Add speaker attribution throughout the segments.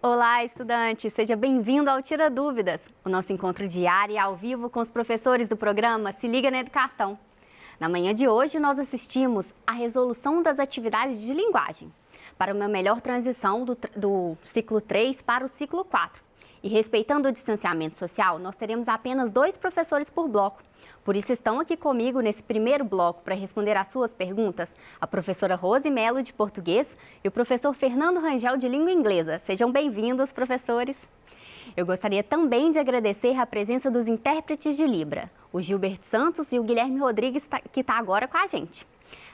Speaker 1: Olá, estudante! Seja bem-vindo ao Tira Dúvidas, o nosso encontro diário e ao vivo com os professores do programa Se Liga na Educação. Na manhã de hoje, nós assistimos à resolução das atividades de linguagem, para uma melhor transição do ciclo 3 para o ciclo 4. E respeitando o distanciamento social, nós teremos apenas 2 professores por bloco. Por isso estão aqui comigo nesse primeiro bloco para responder às suas perguntas a professora Rose Melo, de português, e o professor Fernando Rangel, de língua inglesa. Sejam bem-vindos, professores! Eu gostaria também de agradecer a presença dos intérpretes de Libra, o Gilberto Santos e o Guilherme Rodrigues, que está agora com a gente.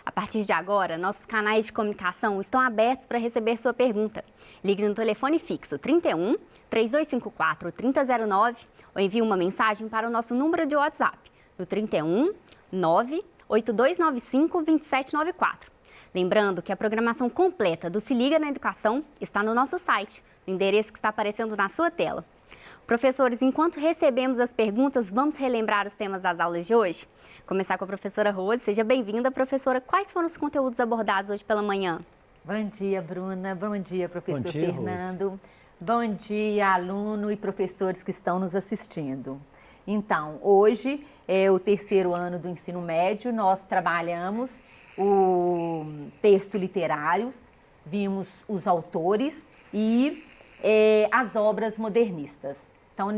Speaker 1: A partir de agora, nossos canais de comunicação estão abertos para receber sua pergunta. Ligue no telefone fixo 31 3254 3009 ou envie uma mensagem para o nosso número de WhatsApp no 31 98295 2794. Lembrando que a programação completa do Se Liga na Educação está no nosso site, no endereço que está aparecendo na sua tela. Professores, enquanto recebemos as perguntas, vamos relembrar os temas das aulas de hoje? Começar com a professora Rose. Seja bem-vinda, professora. Quais foram os conteúdos abordados hoje pela manhã?
Speaker 2: Bom dia, Bruna. Bom dia, professor Fernando.
Speaker 3: Rose.
Speaker 2: Bom dia, aluno e professores que estão nos assistindo. Então, hoje é o terceiro ano do ensino médio, nós trabalhamos o texto literários, vimos os autores e as obras modernistas. Então,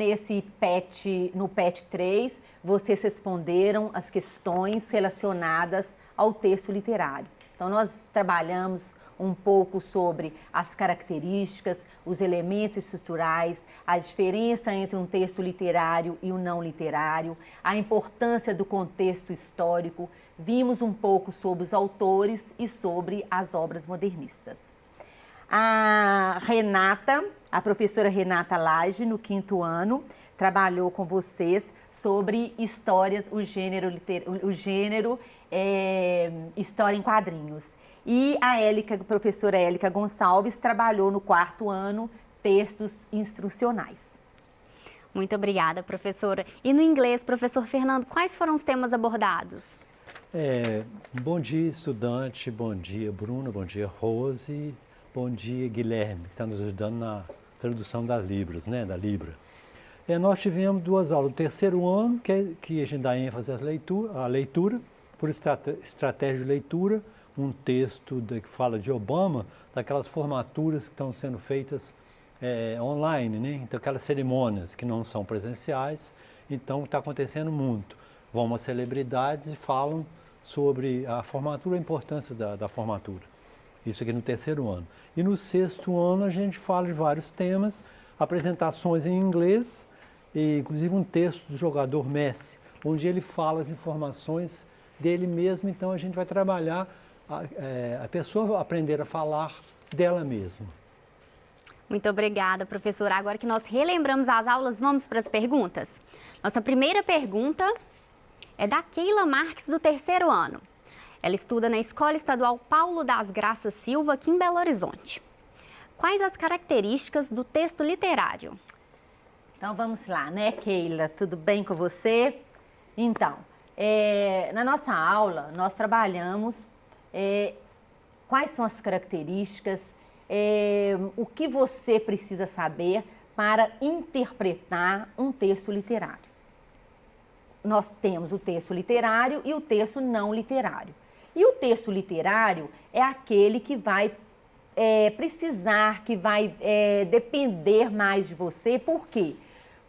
Speaker 2: no PET 3, vocês responderam as questões relacionadas ao texto literário. Então, nós trabalhamos um pouco sobre as características, os elementos estruturais, a diferença entre um texto literário e o não literário, a importância do contexto histórico, vimos um pouco sobre os autores e sobre as obras modernistas. A professora Renata Lage, no 5º ano, trabalhou com vocês sobre histórias, o gênero história em quadrinhos. E a professora Élica Gonçalves trabalhou no 4º ano textos instrucionais.
Speaker 1: Muito obrigada, professora. E no inglês, professor Fernando, quais foram os temas abordados?
Speaker 3: Bom dia, estudante. Bom dia, Bruna. Bom dia, Rose. Bom dia, Guilherme, que está nos ajudando na tradução das Libras, né? Da Libra. Nós tivemos 2 aulas do 3º ano, que a gente dá ênfase à leitura, por estratégia de leitura, um texto que fala de Obama, daquelas formaturas que estão sendo feitas online, né? Então, aquelas cerimônias que não são presenciais, então está acontecendo muito. Vão umas celebridades e falam sobre a formatura, a importância da formatura. Isso aqui no 3º ano. E no 6º ano a gente fala de vários temas, apresentações em inglês, e inclusive um texto do jogador Messi, onde ele fala as informações dele mesmo, então a gente vai trabalhar a pessoa aprender a falar dela mesma.
Speaker 1: Muito obrigada, professora. Agora que nós relembramos as aulas, vamos para as perguntas? Nossa primeira pergunta é da Keila Marques, do 3º ano. Ela estuda na Escola Estadual Paulo das Graças Silva, aqui em Belo Horizonte. Quais as características do texto literário?
Speaker 2: Então, vamos lá, né, Keila? Tudo bem com você? Então, na nossa aula, nós trabalhamos quais são as características, o que você precisa saber para interpretar um texto literário. Nós temos o texto literário e o texto não literário. E o texto literário é aquele que vai precisar, que vai depender mais de você. Por quê?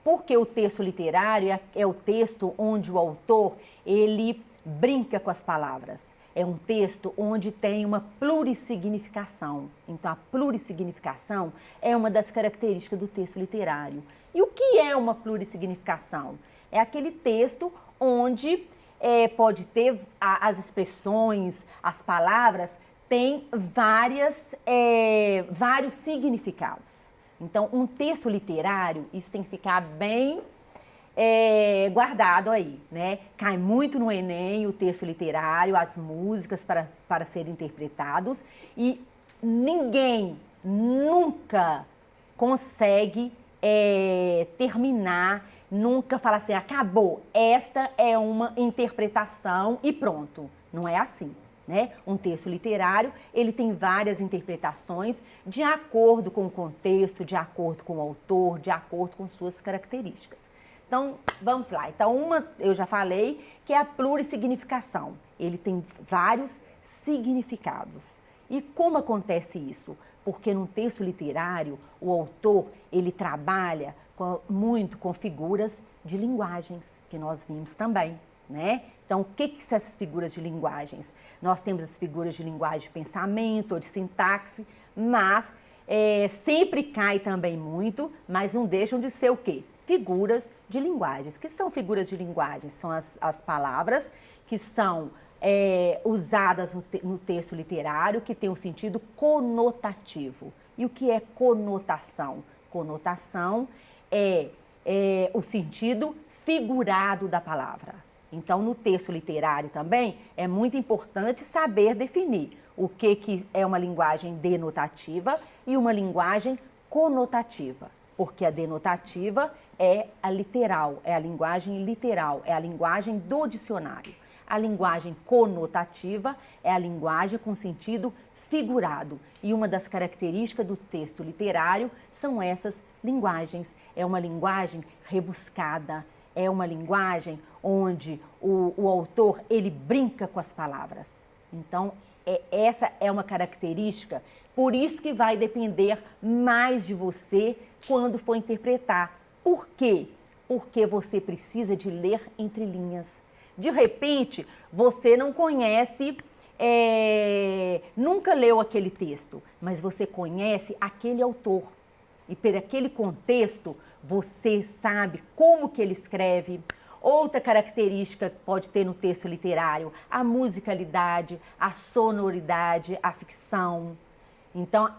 Speaker 2: Porque o texto literário é o texto onde o autor, ele brinca com as palavras. É um texto onde tem uma plurissignificação. Então, a plurissignificação é uma das características do texto literário. E o que é uma plurissignificação? É aquele texto onde pode ter as expressões, as palavras, têm vários significados. Então, um texto literário, isso tem que ficar bem guardado aí, né? Cai muito no Enem o texto literário, as músicas para serem interpretados, e ninguém nunca consegue terminar, nunca falar assim, acabou, esta é uma interpretação e pronto. Não é assim. né? Um texto literário, ele tem várias interpretações de acordo com o contexto, de acordo com o autor, de acordo com suas características. Então, vamos lá. Então, uma, eu já falei, que é a plurissignificação. Ele tem vários significados. E como acontece isso? Porque num texto literário, o autor, ele trabalha muito com figuras de linguagens, que nós vimos também, né? Então, o que são essas figuras de linguagens? Nós temos as figuras de linguagem de pensamento ou de sintaxe, mas sempre cai também muito, mas não deixam de ser o quê? Figuras de linguagens. O que são figuras de linguagem? São as palavras que são usadas no texto literário, que tem um sentido conotativo. E o que é conotação? Conotação é o sentido figurado da palavra. Então, no texto literário também, é muito importante saber definir o que é uma linguagem denotativa e uma linguagem conotativa. Porque a denotativa é a literal, é a linguagem literal, é a linguagem do dicionário. A linguagem conotativa é a linguagem com sentido figurado. E uma das características do texto literário são essas linguagens. É uma linguagem rebuscada, é uma linguagem onde o autor, ele brinca com as palavras. Então, essa é uma característica, por isso que vai depender mais de você quando for interpretar. Por quê? Porque você precisa de ler entre linhas. De repente, você não conhece, nunca leu aquele texto, mas você conhece aquele autor. E por aquele contexto, você sabe como que ele escreve. Outra característica que pode ter no texto literário, a musicalidade, a sonoridade, a ficção. Então,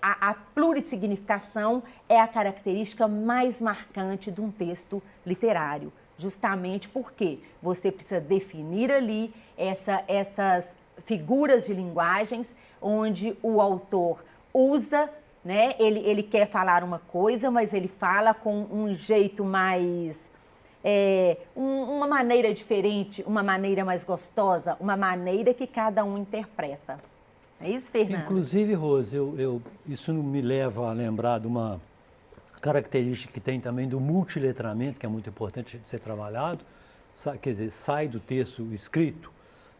Speaker 2: a plurissignificação é a característica mais marcante de um texto literário. Justamente porque você precisa definir ali essas figuras de linguagens onde o autor usa, né? Ele quer falar uma coisa, mas ele fala com um jeito mais... uma maneira diferente, uma maneira mais gostosa, uma maneira que cada um interpreta. É isso, Fernando?
Speaker 3: Inclusive, Rose, isso me leva a lembrar de uma característica que tem também do multiletramento, que é muito importante ser trabalhado, quer dizer, sai do texto escrito.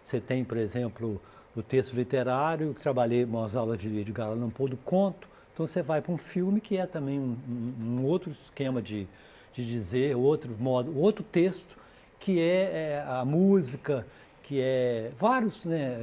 Speaker 3: Você tem, por exemplo, o texto literário, que trabalhei umas aulas de Edgar Allan Poe do conto, então você vai para um filme que é também um outro esquema de dizer, outro modo, outro texto, que é a música, que é vários, né,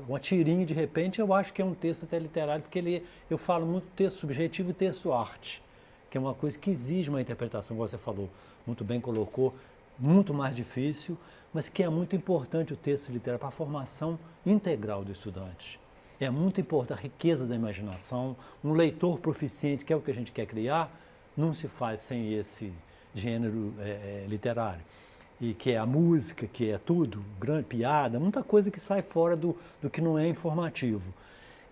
Speaker 3: uma tirinha de repente, eu acho que é um texto até literário, porque eu falo muito texto subjetivo e texto arte, que é uma coisa que exige uma interpretação, como você falou, muito bem colocou, muito mais difícil, mas que é muito importante o texto literário para a formação integral do estudante. É muito importante a riqueza da imaginação, um leitor proficiente, que é o que a gente quer criar, não se faz sem esse gênero literário. E que é a música, que é tudo, grande piada, muita coisa que sai fora do que não é informativo.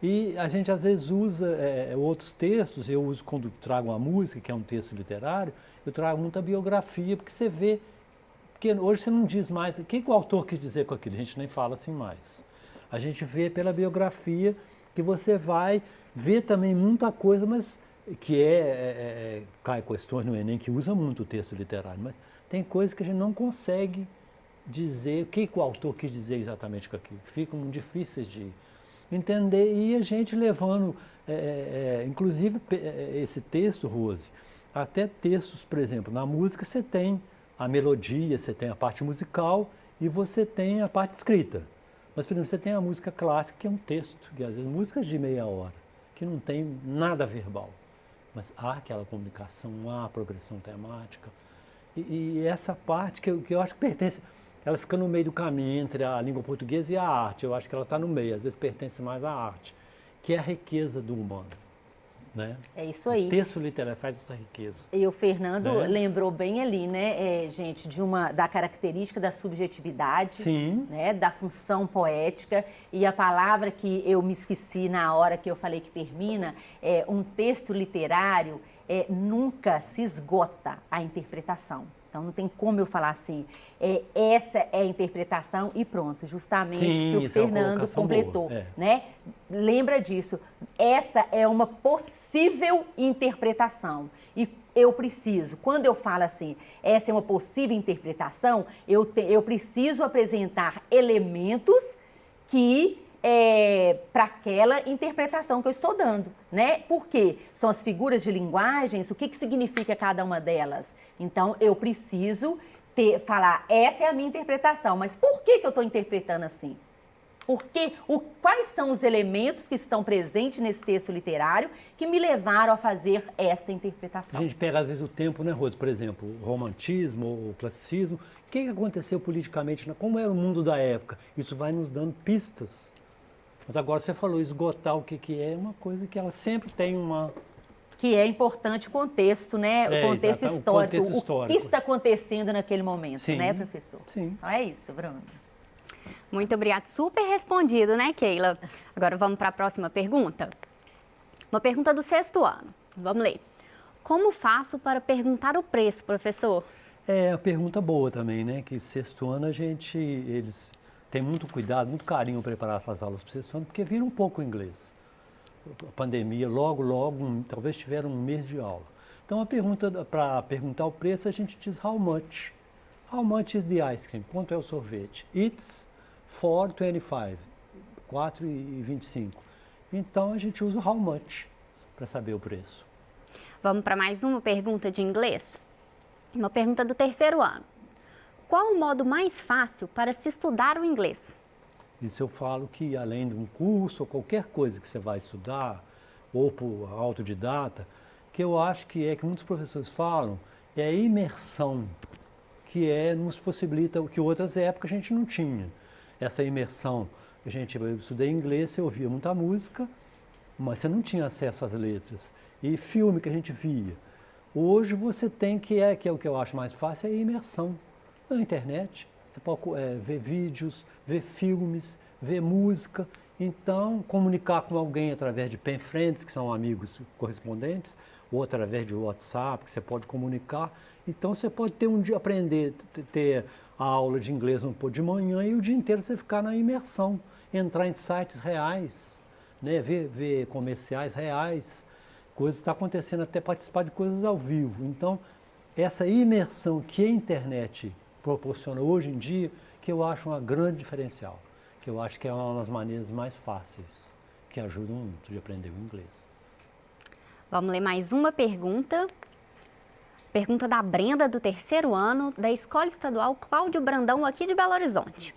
Speaker 3: E a gente às vezes usa outros textos, eu uso quando trago uma música, que é um texto literário, eu trago muita biografia, porque você vê, porque hoje você não diz mais, o que o autor quis dizer com aquilo, a gente nem fala assim mais. A gente vê pela biografia que você vai ver também muita coisa, mas que cai questões no Enem, que usa muito o texto literário, mas tem coisas que a gente não consegue dizer o que o autor quis dizer exatamente com aquilo, ficam difíceis de entender, e a gente levando, inclusive esse texto, Rose, até textos, por exemplo, na música você tem a melodia, você tem a parte musical e você tem a parte escrita. Mas, por exemplo, você tem a música clássica, que é um texto, que às vezes músicas de meia hora, que não tem nada verbal, mas há aquela comunicação, há a progressão temática. E essa parte que eu acho que pertence, ela fica no meio do caminho entre a língua portuguesa e a arte. Eu acho que ela está no meio, às vezes pertence mais à arte, que é a riqueza do humano. Né?
Speaker 2: É isso aí.
Speaker 3: O texto literário faz essa riqueza.
Speaker 2: E o Fernando lembrou bem ali, né, gente, da característica da subjetividade,
Speaker 3: Sim.
Speaker 2: Né, da função poética. E a palavra que eu me esqueci na hora que eu falei que termina, um texto literário nunca se esgota a interpretação. Então, não tem como eu falar assim, essa é a interpretação e pronto, justamente
Speaker 3: Sim,
Speaker 2: o que o
Speaker 3: isso é uma
Speaker 2: Fernando
Speaker 3: colocação
Speaker 2: completou,
Speaker 3: boa,
Speaker 2: né? Lembra disso, essa é uma possível interpretação e eu preciso, quando eu falo assim, essa é uma possível interpretação, eu preciso apresentar elementos que para aquela interpretação que eu estou dando, né? Porque são as figuras de linguagens, o que significa cada uma delas? Então, eu preciso falar, essa é a minha interpretação, mas por que eu estou interpretando assim? Quais são os elementos que estão presentes nesse texto literário que me levaram a fazer esta interpretação?
Speaker 3: A gente pega, às vezes, o tempo, né, Rose? Por exemplo, o romantismo, o classicismo. O que aconteceu politicamente? Como era o mundo da época? Isso vai nos dando pistas. Mas agora você falou, esgotar o que é uma coisa que ela sempre tem uma...
Speaker 2: Que é importante o contexto, né? O contexto histórico. O que está acontecendo naquele momento,
Speaker 3: sim,
Speaker 2: né, professor?
Speaker 3: Sim.
Speaker 2: Então é isso, Bruno.
Speaker 1: Muito obrigada. Super respondido, né, Keila? Agora vamos para a próxima pergunta. Uma pergunta do 6º ano. Vamos ler. Como faço para perguntar o preço, professor?
Speaker 3: É uma pergunta boa também, né? Que 6º ano eles têm muito cuidado, muito carinho para preparar essas aulas para o 6º ano, porque vira um pouco o inglês. A pandemia, logo, talvez tiveram um mês de aula. Então, para perguntar o preço, a gente diz how much. How much is the ice cream? Quanto é o sorvete? It's $4.25, 4,25. Então, a gente usa o how much para saber o preço.
Speaker 1: Vamos para mais uma pergunta de inglês? Uma pergunta do 3º ano. Qual o modo mais fácil para se estudar o inglês?
Speaker 3: Isso eu falo que, além de um curso ou qualquer coisa que você vai estudar, ou por autodidata, que eu acho que muitos professores falam, é a imersão, que nos possibilita o que outras épocas a gente não tinha. Essa imersão, eu estudei inglês, você ouvia muita música, mas você não tinha acesso às letras. E filme que a gente via. Hoje você tem que é o que eu acho mais fácil, é a imersão na internet. Você pode ver vídeos, ver filmes, ver música. Então, comunicar com alguém através de pen friends, que são amigos correspondentes, ou através de WhatsApp, que você pode comunicar. Então, você pode ter um dia, ter a aula de inglês de manhã e o dia inteiro você ficar na imersão. Entrar em sites reais, né? ver comerciais reais, coisas que estão acontecendo, até participar de coisas ao vivo. Então, essa imersão que a internet proporciona hoje em dia, que eu acho uma grande diferencial, que eu acho que é uma das maneiras mais fáceis, que ajudam muito de aprender o inglês.
Speaker 1: Vamos ler mais uma pergunta. Pergunta da Brenda, do 3º ano, da Escola Estadual Cláudio Brandão, aqui de Belo Horizonte.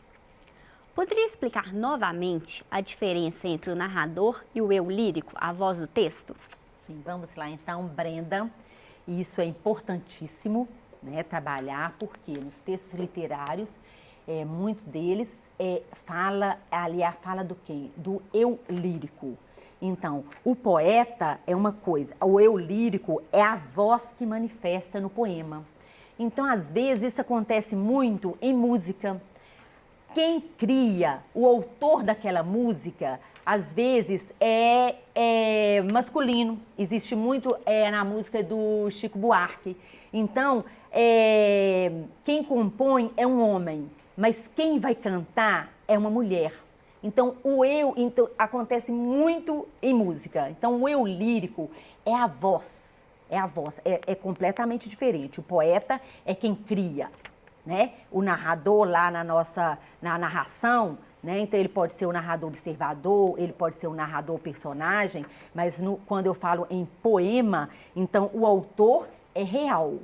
Speaker 1: Poderia explicar novamente a diferença entre o narrador e o eu lírico, a voz do texto?
Speaker 2: Sim, vamos lá então, Brenda. Isso é importantíssimo, né, trabalhar, porque nos textos literários, muito deles fala do quem? Do eu lírico. Então, o poeta é uma coisa, o eu lírico é a voz que manifesta no poema. Então, às vezes, isso acontece muito em música. Quem cria, o autor daquela música, às vezes é masculino. Existe muito na música do Chico Buarque. Então, quem compõe é um homem, mas quem vai cantar é uma mulher. Então, acontece muito em música. Então, o eu lírico é a voz, é completamente diferente. O poeta é quem cria, né? O narrador lá na narração, né? Então, ele pode ser o narrador observador, ele pode ser o narrador personagem, mas quando eu falo em poema, então o autor é real.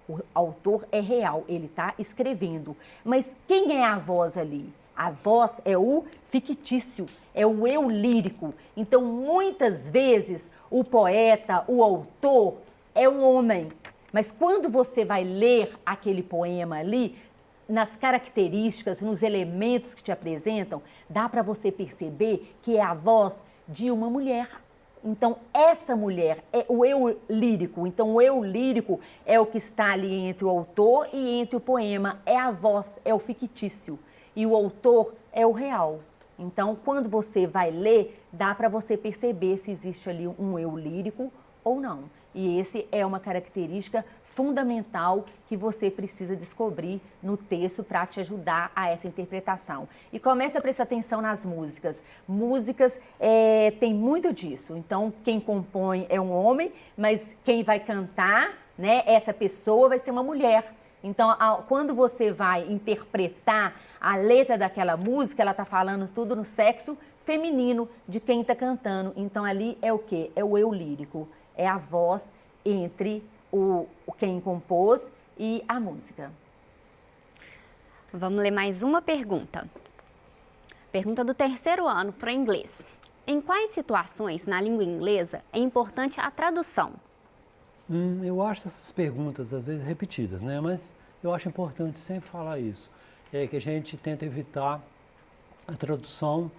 Speaker 2: O autor é real, ele está escrevendo. Mas quem é a voz ali? A voz é o fictício, é o eu lírico. Então, muitas vezes, o poeta, o autor, é um homem. Mas quando você vai ler aquele poema ali, nas características, nos elementos que te apresentam, dá para você perceber que é a voz de uma mulher. Então, essa mulher é o eu lírico. Então, o eu lírico é o que está ali entre o autor e entre o poema. É a voz, é o fictício. E o autor é o real. Então, quando você vai ler, dá para você perceber se existe ali um eu lírico ou não. E esse é uma característica fundamental que você precisa descobrir no texto para te ajudar a essa interpretação. E comece a prestar atenção nas músicas. Músicas tem muito disso. Então, quem compõe é um homem, mas quem vai cantar, né, essa pessoa vai ser uma mulher. Então, quando você vai interpretar a letra daquela música, ela está falando tudo no sexo feminino de quem está cantando. Então, ali é o quê? É o eu lírico. É a voz entre quem compôs e a música.
Speaker 1: Vamos ler mais uma pergunta. Pergunta do 3º ano para inglês. Em quais situações na língua inglesa é importante a tradução?
Speaker 3: Eu acho essas perguntas às vezes repetidas, né? Mas eu acho importante sempre falar isso. É que a gente tenta evitar a tradução.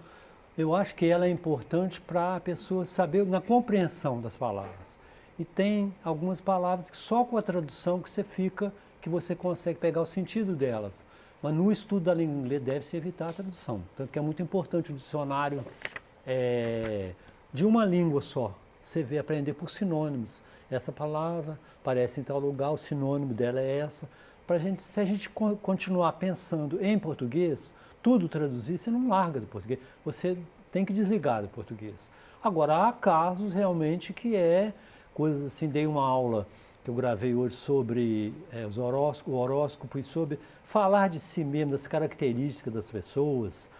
Speaker 3: Eu acho que ela é importante para a pessoa saber na compreensão das palavras. E tem algumas palavras que só com a tradução que você consegue pegar o sentido delas. Mas no estudo da língua inglesa deve-se evitar a tradução. Tanto que é muito importante o dicionário de uma língua só. Você vê aprender por sinônimos. Essa palavra aparece em tal lugar, o sinônimo dela é essa. Se a gente continuar pensando em português, tudo traduzir, você não larga do português. Você tem que desligar do português. Agora, há casos realmente que coisas assim, dei uma aula que eu gravei hoje sobre o horóscopo e sobre falar de si mesmo, das características das pessoas,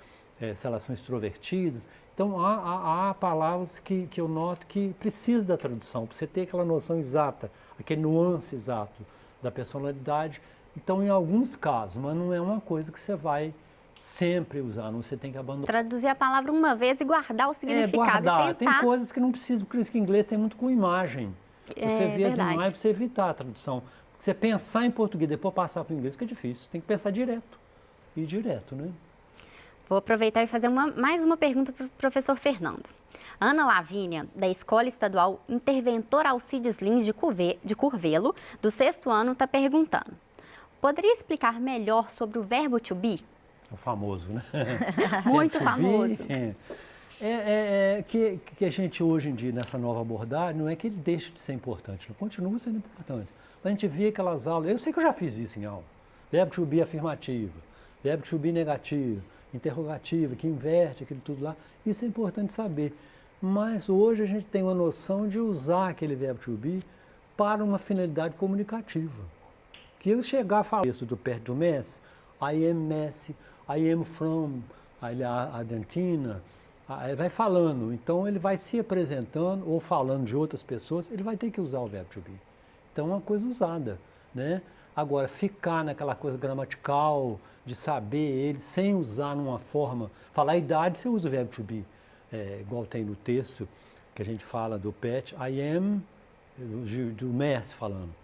Speaker 3: se elas são extrovertidas. Então, há palavras que eu noto que precisam da tradução, para você ter aquela noção exata, aquele nuance exato da personalidade. Então, em alguns casos, mas não é uma coisa que você vai sempre usar, não, você tem que abandonar.
Speaker 1: Traduzir a palavra uma vez e guardar o significado.
Speaker 3: Guardar.
Speaker 1: E tentar...
Speaker 3: Tem coisas que não precisam, por isso que em inglês tem muito com imagem. Você vê as imagens para você evitar a tradução. Você pensar em português, depois passar para o inglês, que é difícil. Você tem que pensar direto. Ir direto, né?
Speaker 1: Vou aproveitar e fazer mais uma pergunta para o professor Fernando. Ana Lavínia, da Escola Estadual Interventor Alcides Lins de Curvelo, do 6º ano, está perguntando. Poderia explicar melhor sobre o verbo to be?
Speaker 3: É o famoso, né?
Speaker 1: Muito famoso.
Speaker 3: Que a gente hoje em dia, nessa nova abordagem, não é que ele deixe de ser importante, não, continua sendo importante. A gente via aquelas aulas, eu sei que eu já fiz isso em aula, verbo to be afirmativo, verbo to be negativo, interrogativo, que inverte aquilo tudo lá, isso é importante saber. Mas hoje a gente tem uma noção de usar aquele verbo to be para uma finalidade comunicativa. Que eu chegar a falar isso do perto do Messi, I am Messi, I am from a Argentina, ele vai falando, então ele vai se apresentando ou falando de outras pessoas, ele vai ter que usar o verbo to be. Então é uma coisa usada, né? Agora, ficar naquela coisa gramatical, de saber ele, sem usar numa forma, falar a idade, você usa o verbo to be, igual tem no texto, que a gente fala do Pet, I am, do Messi falando,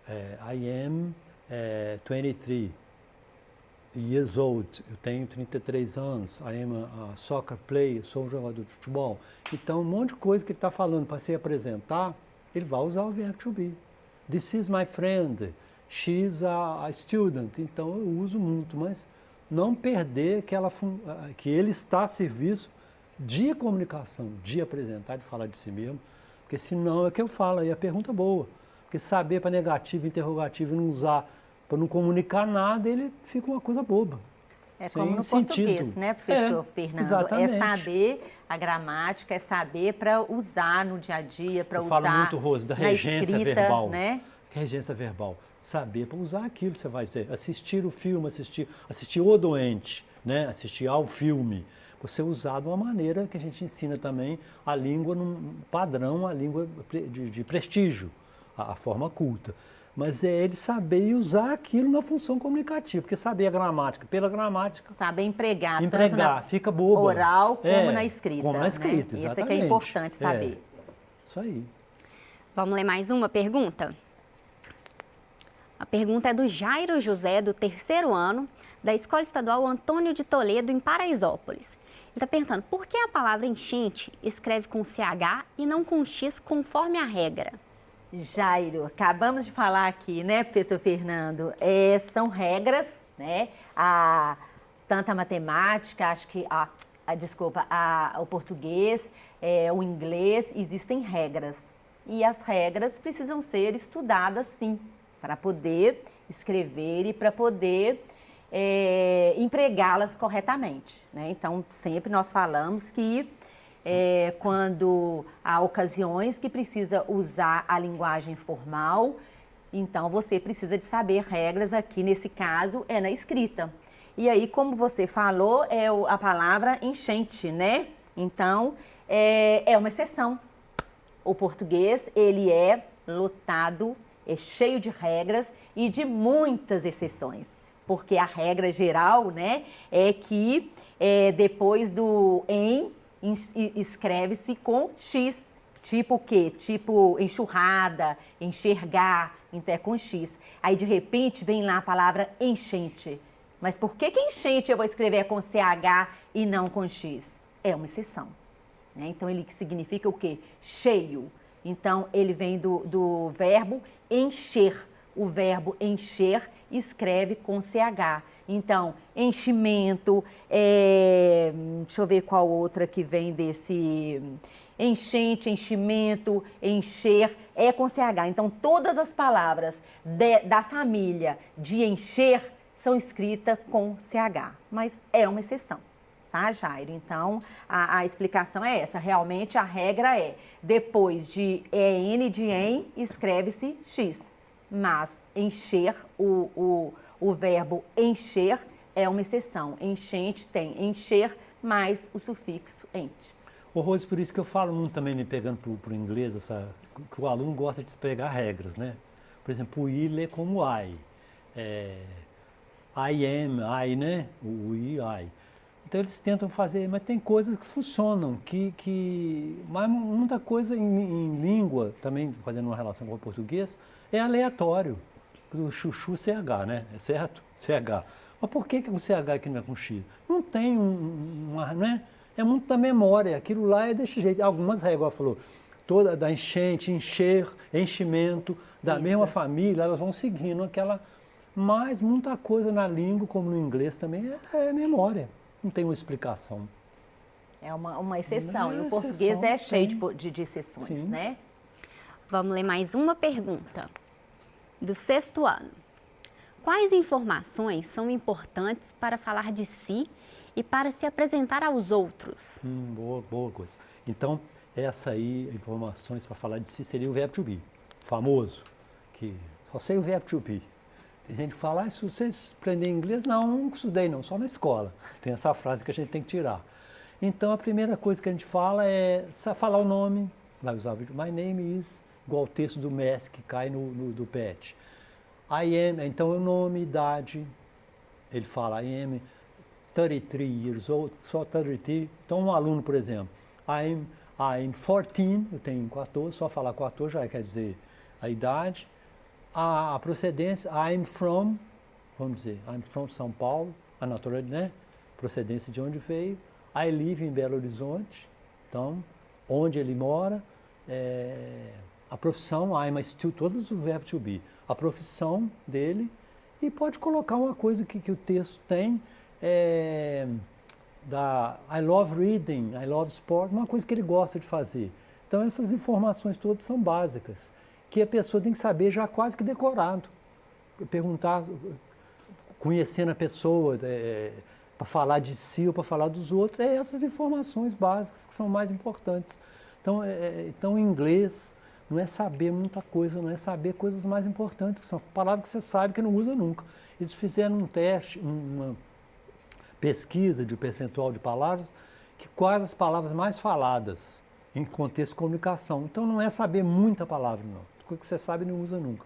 Speaker 3: I am 23 years old, eu tenho 33 anos, I am a soccer player, sou um jogador de futebol. Então, um monte de coisa que ele está falando para se apresentar, ele vai usar o verbo to be. This is my friend, she's a student. Então, eu uso muito, mas não perder que ele está a serviço de comunicação, de apresentar, de falar de si mesmo, porque senão é o que eu falo, aí a pergunta é boa. Porque saber para negativo, interrogativo, não usar para não comunicar nada, ele fica uma coisa boba.
Speaker 2: É como no português, né, professor Fernando?
Speaker 3: Exatamente.
Speaker 2: É saber a gramática, é saber para usar no dia a dia, para usar
Speaker 3: falo muito, Rose, da regência
Speaker 2: escrita,
Speaker 3: verbal.
Speaker 2: Né?
Speaker 3: Regência verbal. Saber para usar aquilo, você vai dizer, assistir o filme, assistir O Doente, né, assistir ao filme. Você usar de uma maneira que a gente ensina também a língua num padrão, a língua de prestígio, a forma culta. Mas é ele saber usar aquilo na função comunicativa, porque saber a gramática, pela gramática...
Speaker 2: Saber empregar tanto na
Speaker 3: fica boba.
Speaker 2: Oral como na escrita.
Speaker 3: Como na escrita,
Speaker 2: né?
Speaker 3: exatamente.
Speaker 2: Isso é que é importante saber.
Speaker 3: Isso aí.
Speaker 1: Vamos ler mais uma pergunta? A pergunta é do Jairo José, do 3º ano, da Escola Estadual Antônio de Toledo, em Paraisópolis. Ele está perguntando, por que a palavra enchente escreve com CH e não com X, conforme a regra?
Speaker 2: Jairo, acabamos de falar aqui, né, professor Fernando? São regras, né? Tanto a matemática, acho que o português, o inglês, existem regras. e as regras precisam ser estudadas sim, para poder escrever e para poder empregá-las corretamente, né? Então, sempre nós falamos que quando há ocasiões que precisa usar a linguagem formal, então você precisa de saber regras, aqui nesse caso é na escrita. E aí, como você falou, é a palavra enchente, né? Então, é uma exceção. O português, ele é lotado, é cheio de regras e de muitas exceções. Porque a regra geral, né, é que depois do em, escreve-se com X. Tipo o quê? Tipo enxurrada, enxergar, então é com X. Aí, de repente, vem lá a palavra enchente. Mas por que enchente eu vou escrever com CH e não com X? É uma exceção, né? Então, ele significa o quê? Cheio. Então, ele vem do verbo encher. O verbo encher escreve com CH. Então, enchimento, deixa eu ver qual outra que vem desse... Enchente, enchimento, encher, é com CH. Então, todas as palavras da família de encher são escritas com CH, mas é uma exceção, tá, Jairo? Então, a explicação é essa. Realmente, a regra é, depois de EN de em, escreve-se X. Mas encher, o verbo encher é uma exceção. Enchente tem encher mais o sufixo ente.
Speaker 3: Ô, Rose, por isso que eu falo muito também, me pegando para o inglês, que o aluno gosta de pegar regras, né? Por exemplo, o I lê como I. I am, I, né? O I, I. Então eles tentam fazer, mas tem coisas que funcionam, mas muita coisa em língua, também fazendo uma relação com o português, é aleatório. O chuchu CH, né? É certo? CH. Mas por que o CH aqui não é com X? Não tem não é? É muito da memória, aquilo lá é desse jeito. Algumas regras, falou, toda da enchente, encher, enchimento, da mesma família, elas vão seguindo aquela... Mas muita coisa na língua, como no inglês também, é memória. Não tem uma explicação.
Speaker 2: É uma exceção, e o português é cheio de exceções, sim, né?
Speaker 1: Vamos ler mais uma pergunta. Do 6º ano. Quais informações são importantes para falar de si e para se apresentar aos outros?
Speaker 3: Boa coisa. Então, essa aí, informações para falar de si, seria o verbo to be, famoso, que só sei o verbo to be. Tem gente que fala, se vocês aprenderem inglês, não estudei não, só na escola. Tem essa frase que a gente tem que tirar. Então, a primeira coisa que a gente fala é falar o nome, vai usar o vídeo, my name is, igual o texto do Messi que cai do PET. I am, então é o nome, idade, ele fala, I am 33 years old, só 33. Então, um aluno, por exemplo, I'm 14, eu tenho 14, só falar 14 já quer dizer a idade. A procedência, I'm from, vamos dizer, I'm from São Paulo, a naturalidade, né? Procedência de onde veio. I live em Belo Horizonte, então, onde ele mora. A profissão, I'm a student, todos os verbos to be. A profissão dele, e pode colocar uma coisa que o texto tem, I love reading, I love sport, uma coisa que ele gosta de fazer. Então, essas informações todas são básicas, que a pessoa tem que saber já quase que decorado. Perguntar, conhecendo a pessoa, para falar de si ou para falar dos outros, essas informações básicas que são mais importantes. Então, em inglês, não é saber muita coisa, não é saber coisas mais importantes, que são palavras que você sabe que não usa nunca. Eles fizeram um teste, uma pesquisa de percentual de palavras, que quais as palavras mais faladas em contexto de comunicação. Então, não é saber muita palavra, não. Coisa que você sabe e não usa nunca.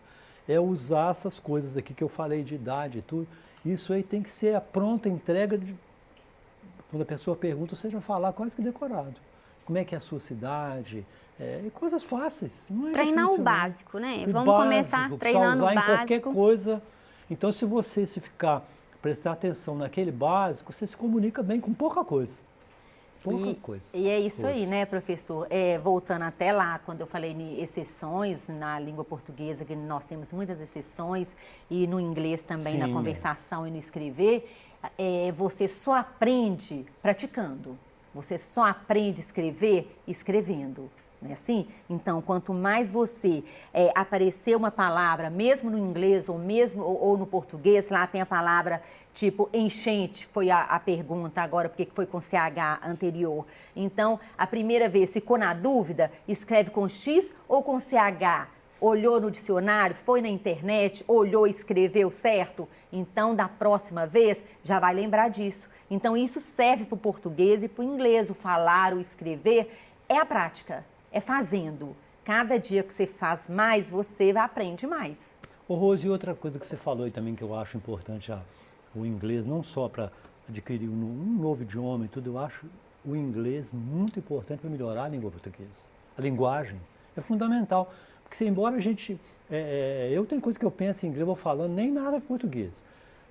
Speaker 3: É usar essas coisas aqui que eu falei de idade e tudo. Isso aí tem que ser a pronta entrega de... Quando a pessoa pergunta, você já falar quase que decorado. Como é que é a sua cidade? Coisas fáceis. Não é
Speaker 1: treinar
Speaker 3: difícil,
Speaker 1: o básico, né?
Speaker 3: O
Speaker 1: Vamos
Speaker 3: básico,
Speaker 1: começar treinando o básico.
Speaker 3: Em qualquer coisa. Então, se você prestar atenção naquele básico, você se comunica bem com pouca coisa. Pouca coisa.
Speaker 2: E é isso aí, né, professor? Voltando até lá, quando eu falei em exceções na língua portuguesa, que nós temos muitas exceções, e no inglês também, na conversação e no escrever, você só aprende praticando. Você só aprende a escrever escrevendo. não é assim? Então, quanto mais você aparecer uma palavra, mesmo no inglês ou no português, lá tem a palavra tipo enchente, foi a pergunta agora, porque foi com CH anterior. Então, a primeira vez, ficou na dúvida, escreve com X ou com CH? Olhou no dicionário, foi na internet, olhou e escreveu certo? Então, da próxima vez, já vai lembrar disso. Então, isso serve para o português e para o inglês. O falar, o escrever, é a prática, é fazendo. Cada dia que você faz mais, você aprende mais.
Speaker 3: Ô Rose, e outra coisa que você falou aí também que eu acho importante, o inglês, não só para adquirir um novo idioma e tudo, eu acho o inglês muito importante para melhorar a língua portuguesa. A linguagem é fundamental. Porque embora a gente, eu tenho coisa que eu penso em inglês, vou falando, nem nada em português.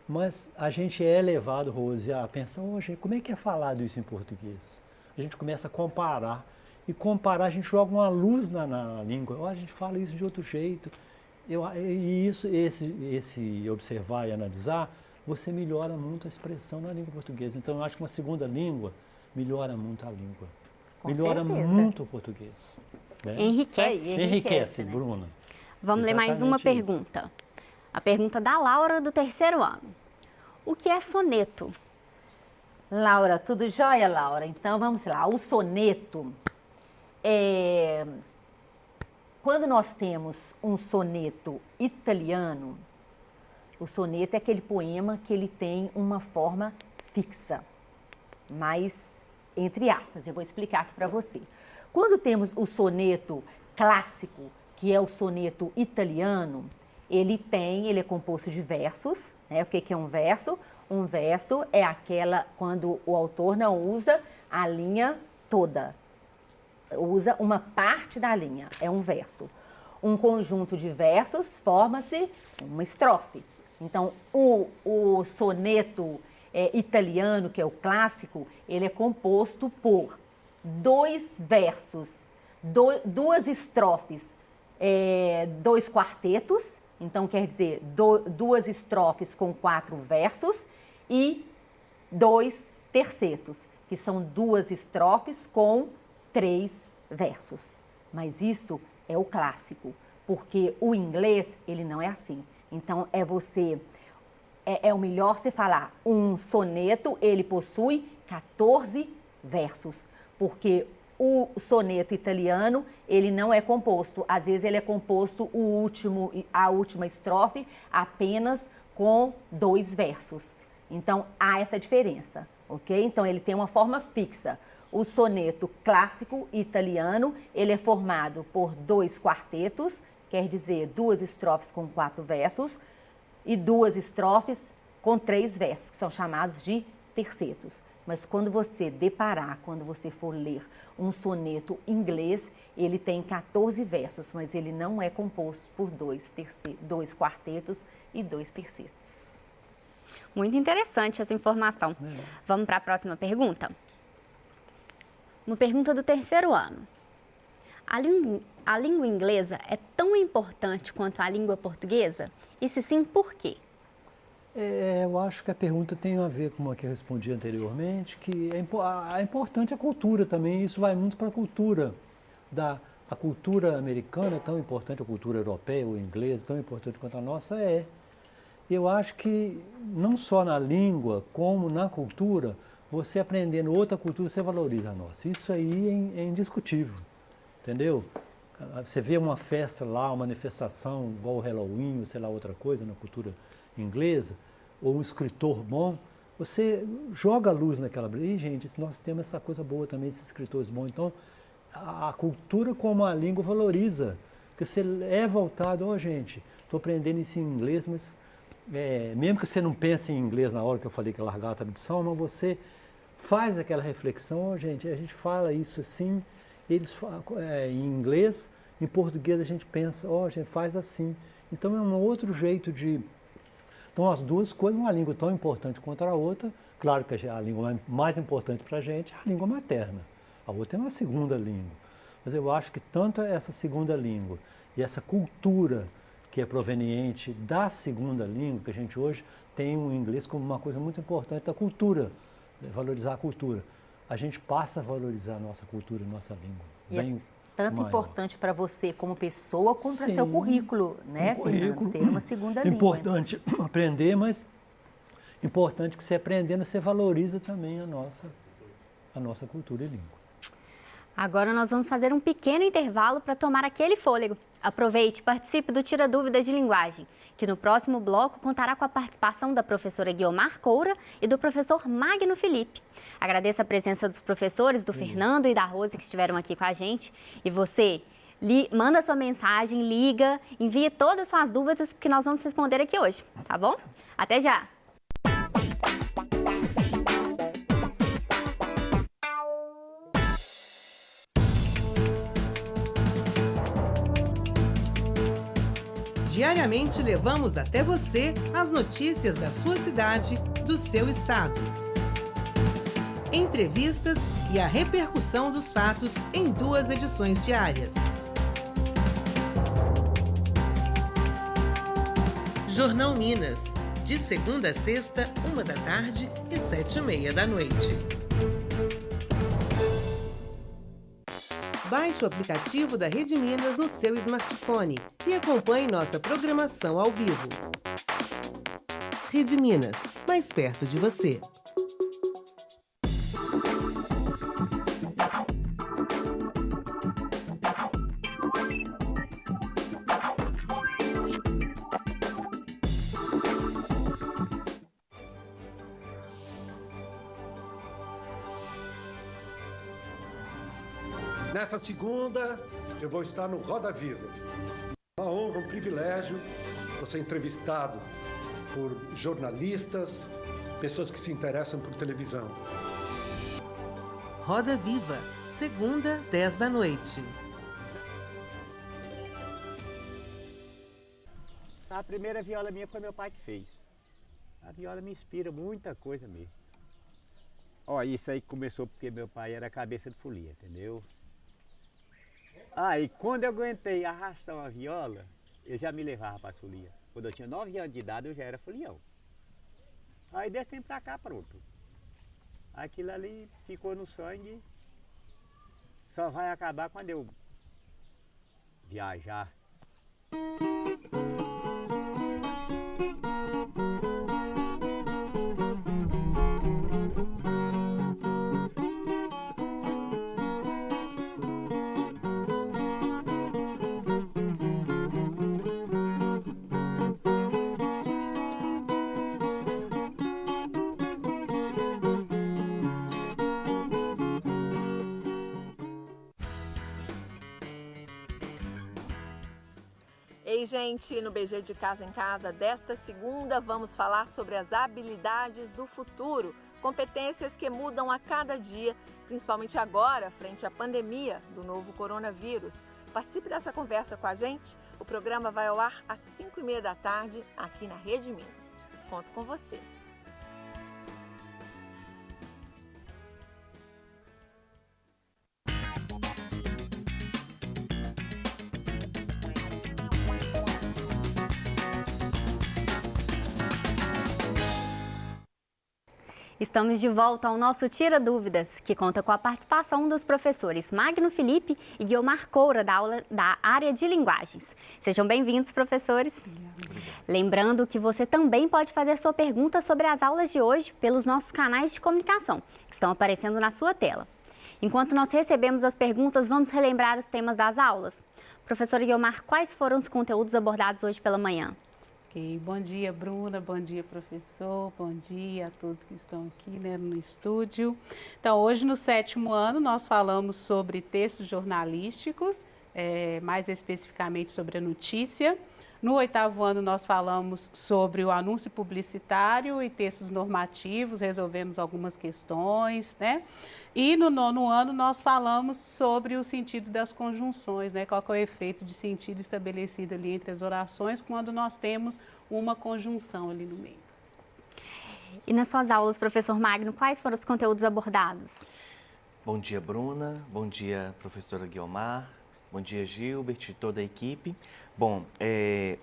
Speaker 3: Mas a gente é levado, Rose, a pensar, hoje, como é que é falado isso em português? A gente começa a comparar. E comparar, a gente joga uma luz na língua. A gente fala isso de outro jeito. E esse observar e analisar, você melhora muito a expressão na língua portuguesa. Então, eu acho que uma segunda língua melhora muito a língua. Melhora muito o português. Né?
Speaker 1: Enriquece.
Speaker 3: Enriquece,
Speaker 2: né?
Speaker 3: Bruna.
Speaker 1: Vamos ler mais uma pergunta. A pergunta da Laura, do 3º ano. O que é soneto?
Speaker 2: Laura, tudo jóia, Laura? Então, vamos lá. O soneto quando nós temos um soneto italiano, o soneto é aquele poema que ele tem uma forma fixa, mas entre aspas, eu vou explicar aqui para você. Quando temos o soneto clássico, que é o soneto italiano, ele é composto de versos, né? O que é um verso? Um verso é quando o autor não usa a linha toda, usa uma parte da linha, é um verso. Um conjunto de versos forma-se uma estrofe. Então, o soneto italiano, que é o clássico, ele é composto por 2 versos, 2 estrofes, 2 quartetos, então quer dizer 2 estrofes com 4 versos e 2 tercetos, que são 2 estrofes com 3 versos. Mas isso é o clássico, porque o inglês, ele não é assim. Então, é o melhor você falar, um soneto, ele possui 14 versos, porque o soneto italiano, ele não é composto. Às vezes, ele é composto a última estrofe apenas com 2 versos. Então, há essa diferença, ok? Então, ele tem uma forma fixa. O soneto clássico italiano, ele é formado por 2 quartetos, quer dizer, 2 estrofes com 4 versos e 2 estrofes com 3 versos, que são chamados de tercetos. Mas quando você for ler um soneto inglês, ele tem 14 versos, mas ele não é composto por 2 quartetos e 2 tercetos.
Speaker 1: Muito interessante essa informação. Vamos para a próxima pergunta? Uma pergunta do 3º ano. A língua inglesa é tão importante quanto a língua portuguesa? E se sim, por quê?
Speaker 3: Eu acho que a pergunta tem a ver com uma que eu respondi anteriormente, que é importante a cultura também, isso vai muito para a cultura. A cultura americana é tão importante, a cultura europeia, o inglês, tão importante quanto a nossa é. Eu acho que não só na língua, como na cultura, você aprendendo outra cultura, você valoriza a nossa. Isso aí é indiscutível, entendeu? Você vê uma festa lá, uma manifestação, igual o Halloween, ou sei lá, outra coisa na cultura inglesa, ou um escritor bom, você joga a luz naquela... E, gente, nós temos essa coisa boa também, esses escritores bons. Então, a cultura como a língua valoriza, porque você é voltado, gente, estou aprendendo isso em inglês, mas mesmo que você não pense em inglês na hora que eu falei que largar a tradução, mas você faz aquela reflexão, gente, a gente fala isso assim, eles falam, em inglês, em português a gente pensa, a gente faz assim. Então é um outro jeito de... Então as duas coisas, uma língua tão importante quanto a outra, claro que a língua mais importante para a gente é a língua materna, a outra é uma segunda língua. Mas eu acho que tanto essa segunda língua e essa cultura que é proveniente da segunda língua, que a gente hoje tem o inglês como uma coisa muito importante da cultura, valorizar a cultura. A gente passa a valorizar a nossa cultura, a nossa língua.
Speaker 2: tanto importante para você como pessoa, como para seu currículo, né, Fernando? Ter uma segunda língua.
Speaker 3: Importante aprender, mas importante que você aprendendo, você valoriza também a nossa cultura e língua.
Speaker 1: Agora nós vamos fazer um pequeno intervalo para tomar aquele fôlego. Aproveite e participe do Tira Dúvidas de Linguagem, que no próximo bloco contará com a participação da professora Guiomar Coura e do professor Magno Felipe. Agradeço a presença dos professores, do Fernando e da Rose, que estiveram aqui com a gente. E você, manda sua mensagem, liga, envie todas as suas dúvidas que nós vamos responder aqui hoje, tá bom? Até já!
Speaker 4: Diariamente levamos até você as notícias da sua cidade, do seu estado. Entrevistas e a repercussão dos fatos em 2 edições diárias. Jornal Minas, de segunda a sexta, 13h e 19h30. Baixe o aplicativo da Rede Minas no seu smartphone e acompanhe nossa programação ao vivo. Rede Minas, mais perto de você.
Speaker 5: Nessa segunda, eu vou estar no Roda Viva. Uma honra, um privilégio você ser entrevistado por jornalistas, pessoas que se interessam por televisão.
Speaker 4: Roda Viva, segunda, 10h.
Speaker 6: A primeira viola minha foi meu pai que fez. A viola me inspira muita coisa mesmo. Ó, isso aí começou porque meu pai era cabeça de folia, entendeu? Aí quando eu aguentei arrastar uma viola, eu já me levava para a folia. Quando eu tinha 9 anos de idade, eu já era folião. Aí desse tempo pra cá, pronto. Aquilo ali ficou no sangue. Só vai acabar quando eu viajar.
Speaker 7: Ei, gente, no BG de Casa em Casa desta segunda vamos falar sobre as habilidades do futuro, competências que mudam a cada dia, principalmente agora, frente à pandemia do novo coronavírus. Participe dessa conversa com a gente. O programa vai ao ar às 5h30 aqui na Rede Minas. Conto com você.
Speaker 1: Estamos de volta ao nosso Tira Dúvidas, que conta com a participação dos professores Magno Felipe e Guiomar Coura, da área de linguagens. Sejam bem-vindos, professores. Lembrando que você também pode fazer sua pergunta sobre as aulas de hoje pelos nossos canais de comunicação, que estão aparecendo na sua tela. Enquanto nós recebemos as perguntas, vamos relembrar os temas das aulas. Professora Guiomar, quais foram os conteúdos abordados hoje pela manhã?
Speaker 8: Ok, bom dia, Bruna, bom dia, professor, bom dia a todos que estão aqui, né, no estúdio. Então, hoje no 7º ano nós falamos sobre textos jornalísticos, mais especificamente sobre a notícia. No 8º ano nós falamos sobre o anúncio publicitário e textos normativos, resolvemos algumas questões, né? E no 9º ano nós falamos sobre o sentido das conjunções, né? Qual que é o efeito de sentido estabelecido ali entre as orações quando nós temos uma conjunção ali no meio.
Speaker 1: E nas suas aulas, professor Magno, quais foram os conteúdos abordados?
Speaker 9: Bom dia, Bruna. Bom dia, professora Guiomar. Bom dia, Gilbert e toda a equipe. Bom,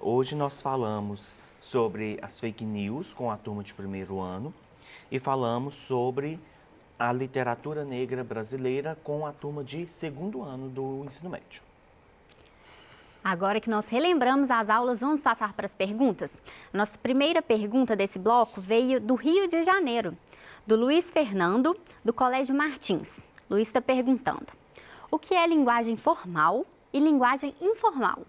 Speaker 9: hoje nós falamos sobre as fake news com a turma de 1º ano e falamos sobre a literatura negra brasileira com a turma de 2º ano do ensino médio.
Speaker 1: Agora que nós relembramos as aulas, vamos passar para as perguntas? Nossa primeira pergunta desse bloco veio do Rio de Janeiro, do Luiz Fernando, do Colégio Martins. Luiz está perguntando: o que é linguagem formal e linguagem informal?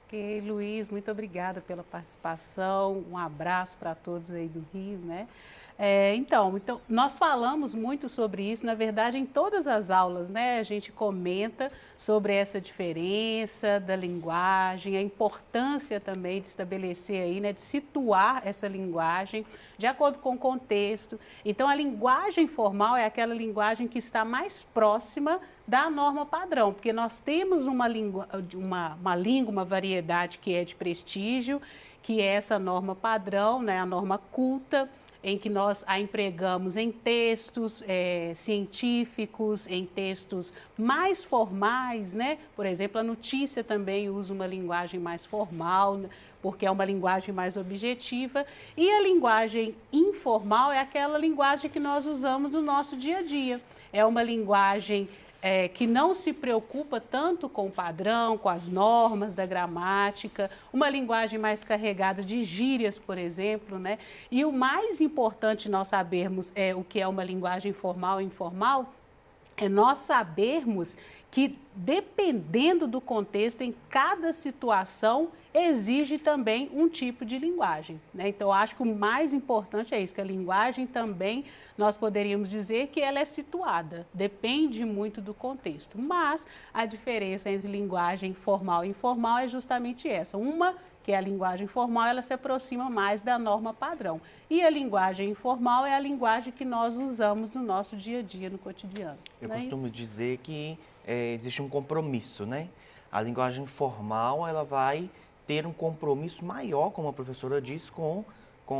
Speaker 8: Ok, Luiz, muito obrigada pela participação. Um abraço para todos aí do Rio, né? Então, nós falamos muito sobre isso, na verdade, em todas as aulas, né? A gente comenta sobre essa diferença da linguagem, a importância também de estabelecer aí, né? De situar essa linguagem de acordo com o contexto. Então, a linguagem formal é aquela linguagem que está mais próxima da norma padrão, porque nós temos uma variedade que é de prestígio, que é essa norma padrão, né? A norma culta, em que nós a empregamos em textos científicos, em textos mais formais, né? Por exemplo, a notícia também usa uma linguagem mais formal, porque é uma linguagem mais objetiva. E a linguagem informal é aquela linguagem que nós usamos no nosso dia a dia. É uma linguagem que não se preocupa tanto com o padrão, com as normas da gramática, uma linguagem mais carregada de gírias, por exemplo, né? E o mais importante nós sabermos o que é uma linguagem formal e informal, é nós sabermos que, dependendo do contexto, em cada situação, exige também um tipo de linguagem, né? Então, eu acho que o mais importante é isso, que a linguagem também, nós poderíamos dizer que ela é situada, depende muito do contexto. Mas a diferença entre linguagem formal e informal é justamente essa. Uma, que é a linguagem formal, ela se aproxima mais da norma padrão. E a linguagem informal é a linguagem que nós usamos no nosso dia a dia, no cotidiano.
Speaker 9: Eu costumo dizer que existe um compromisso, né? A linguagem formal, ela vai ter um compromisso maior, como a professora disse, com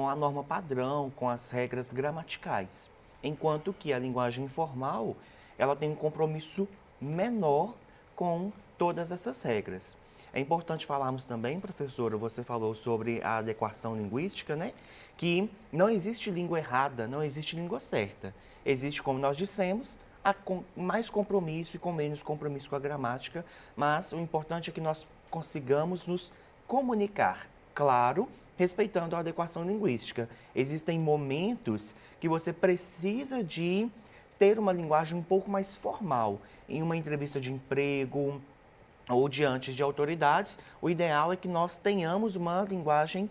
Speaker 9: a norma padrão, com as regras gramaticais. Enquanto que a linguagem informal, ela tem um compromisso menor com todas essas regras. É importante falarmos também, professora, você falou sobre a adequação linguística, né? Que não existe língua errada, não existe língua certa. Existe, como nós dissemos, com mais compromisso e com menos compromisso com a gramática, mas o importante é que nós consigamos nos comunicar, claro, respeitando a adequação linguística. Existem momentos que você precisa de ter uma linguagem um pouco mais formal. Em uma entrevista de emprego ou diante de autoridades, o ideal é que nós tenhamos uma linguagem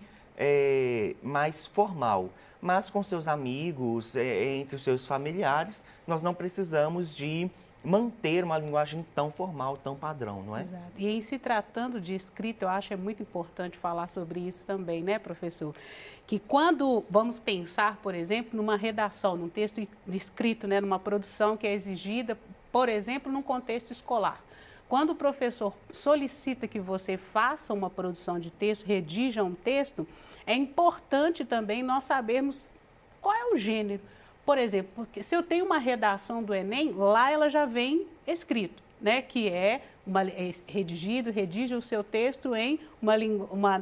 Speaker 9: mais formal. Mas com seus amigos, entre os seus familiares, nós não precisamos de manter uma linguagem tão formal, tão padrão, não é?
Speaker 8: Exato. E em se tratando de escrita, eu acho muito importante falar sobre isso também, né, professor? Que quando vamos pensar, por exemplo, numa redação, num texto escrito, né, numa produção que é exigida, por exemplo, num contexto escolar. Quando o professor solicita que você faça uma produção de texto, redija um texto, é importante também nós sabermos qual é o gênero. Por exemplo, porque se eu tenho uma redação do Enem, lá ela já vem escrito, né? Que é redige o seu texto em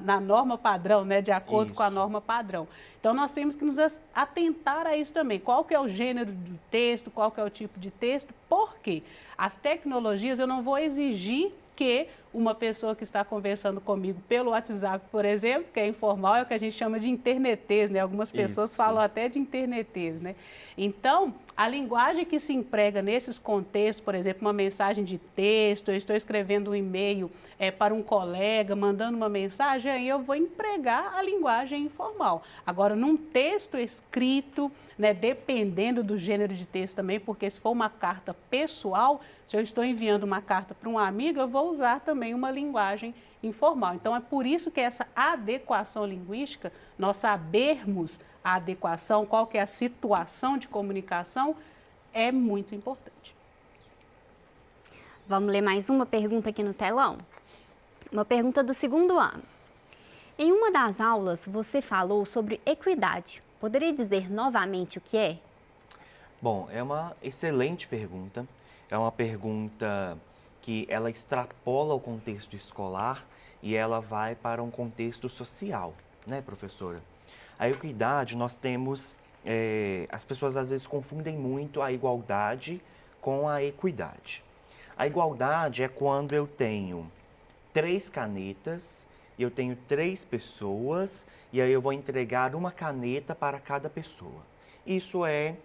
Speaker 8: na norma padrão, né? De acordo com a norma padrão. Então, nós temos que nos atentar a isso também. Qual que é o gênero do texto, qual que é o tipo de texto, porque as tecnologias, eu não vou exigir que uma pessoa que está conversando comigo pelo WhatsApp, por exemplo, que é informal, é o que a gente chama de internetês, né? Algumas pessoas falam até de internetês, né? Então, a linguagem que se emprega nesses contextos, por exemplo, uma mensagem de texto, eu estou escrevendo um e-mail para um colega, mandando uma mensagem, aí eu vou empregar a linguagem informal. Agora, num texto escrito, né, dependendo do gênero de texto também, porque se for uma carta pessoal, se eu estou enviando uma carta para um amigo, eu vou usar também uma linguagem informal. Então, é por isso que essa adequação linguística, nós sabermos a adequação, qual que é a situação de comunicação, é muito importante.
Speaker 1: Vamos ler mais uma pergunta aqui no telão? Uma pergunta do 2º ano. Em uma das aulas, você falou sobre equidade. Poderia dizer novamente o que é?
Speaker 9: Bom, é uma excelente pergunta. É uma pergunta que ela extrapola o contexto escolar e ela vai para um contexto social, né, professora? A equidade, nós temos as pessoas às vezes confundem muito a igualdade com a equidade. A igualdade é quando eu tenho 3 canetas, eu tenho 3 pessoas, e aí eu vou entregar uma caneta para cada pessoa. Isso é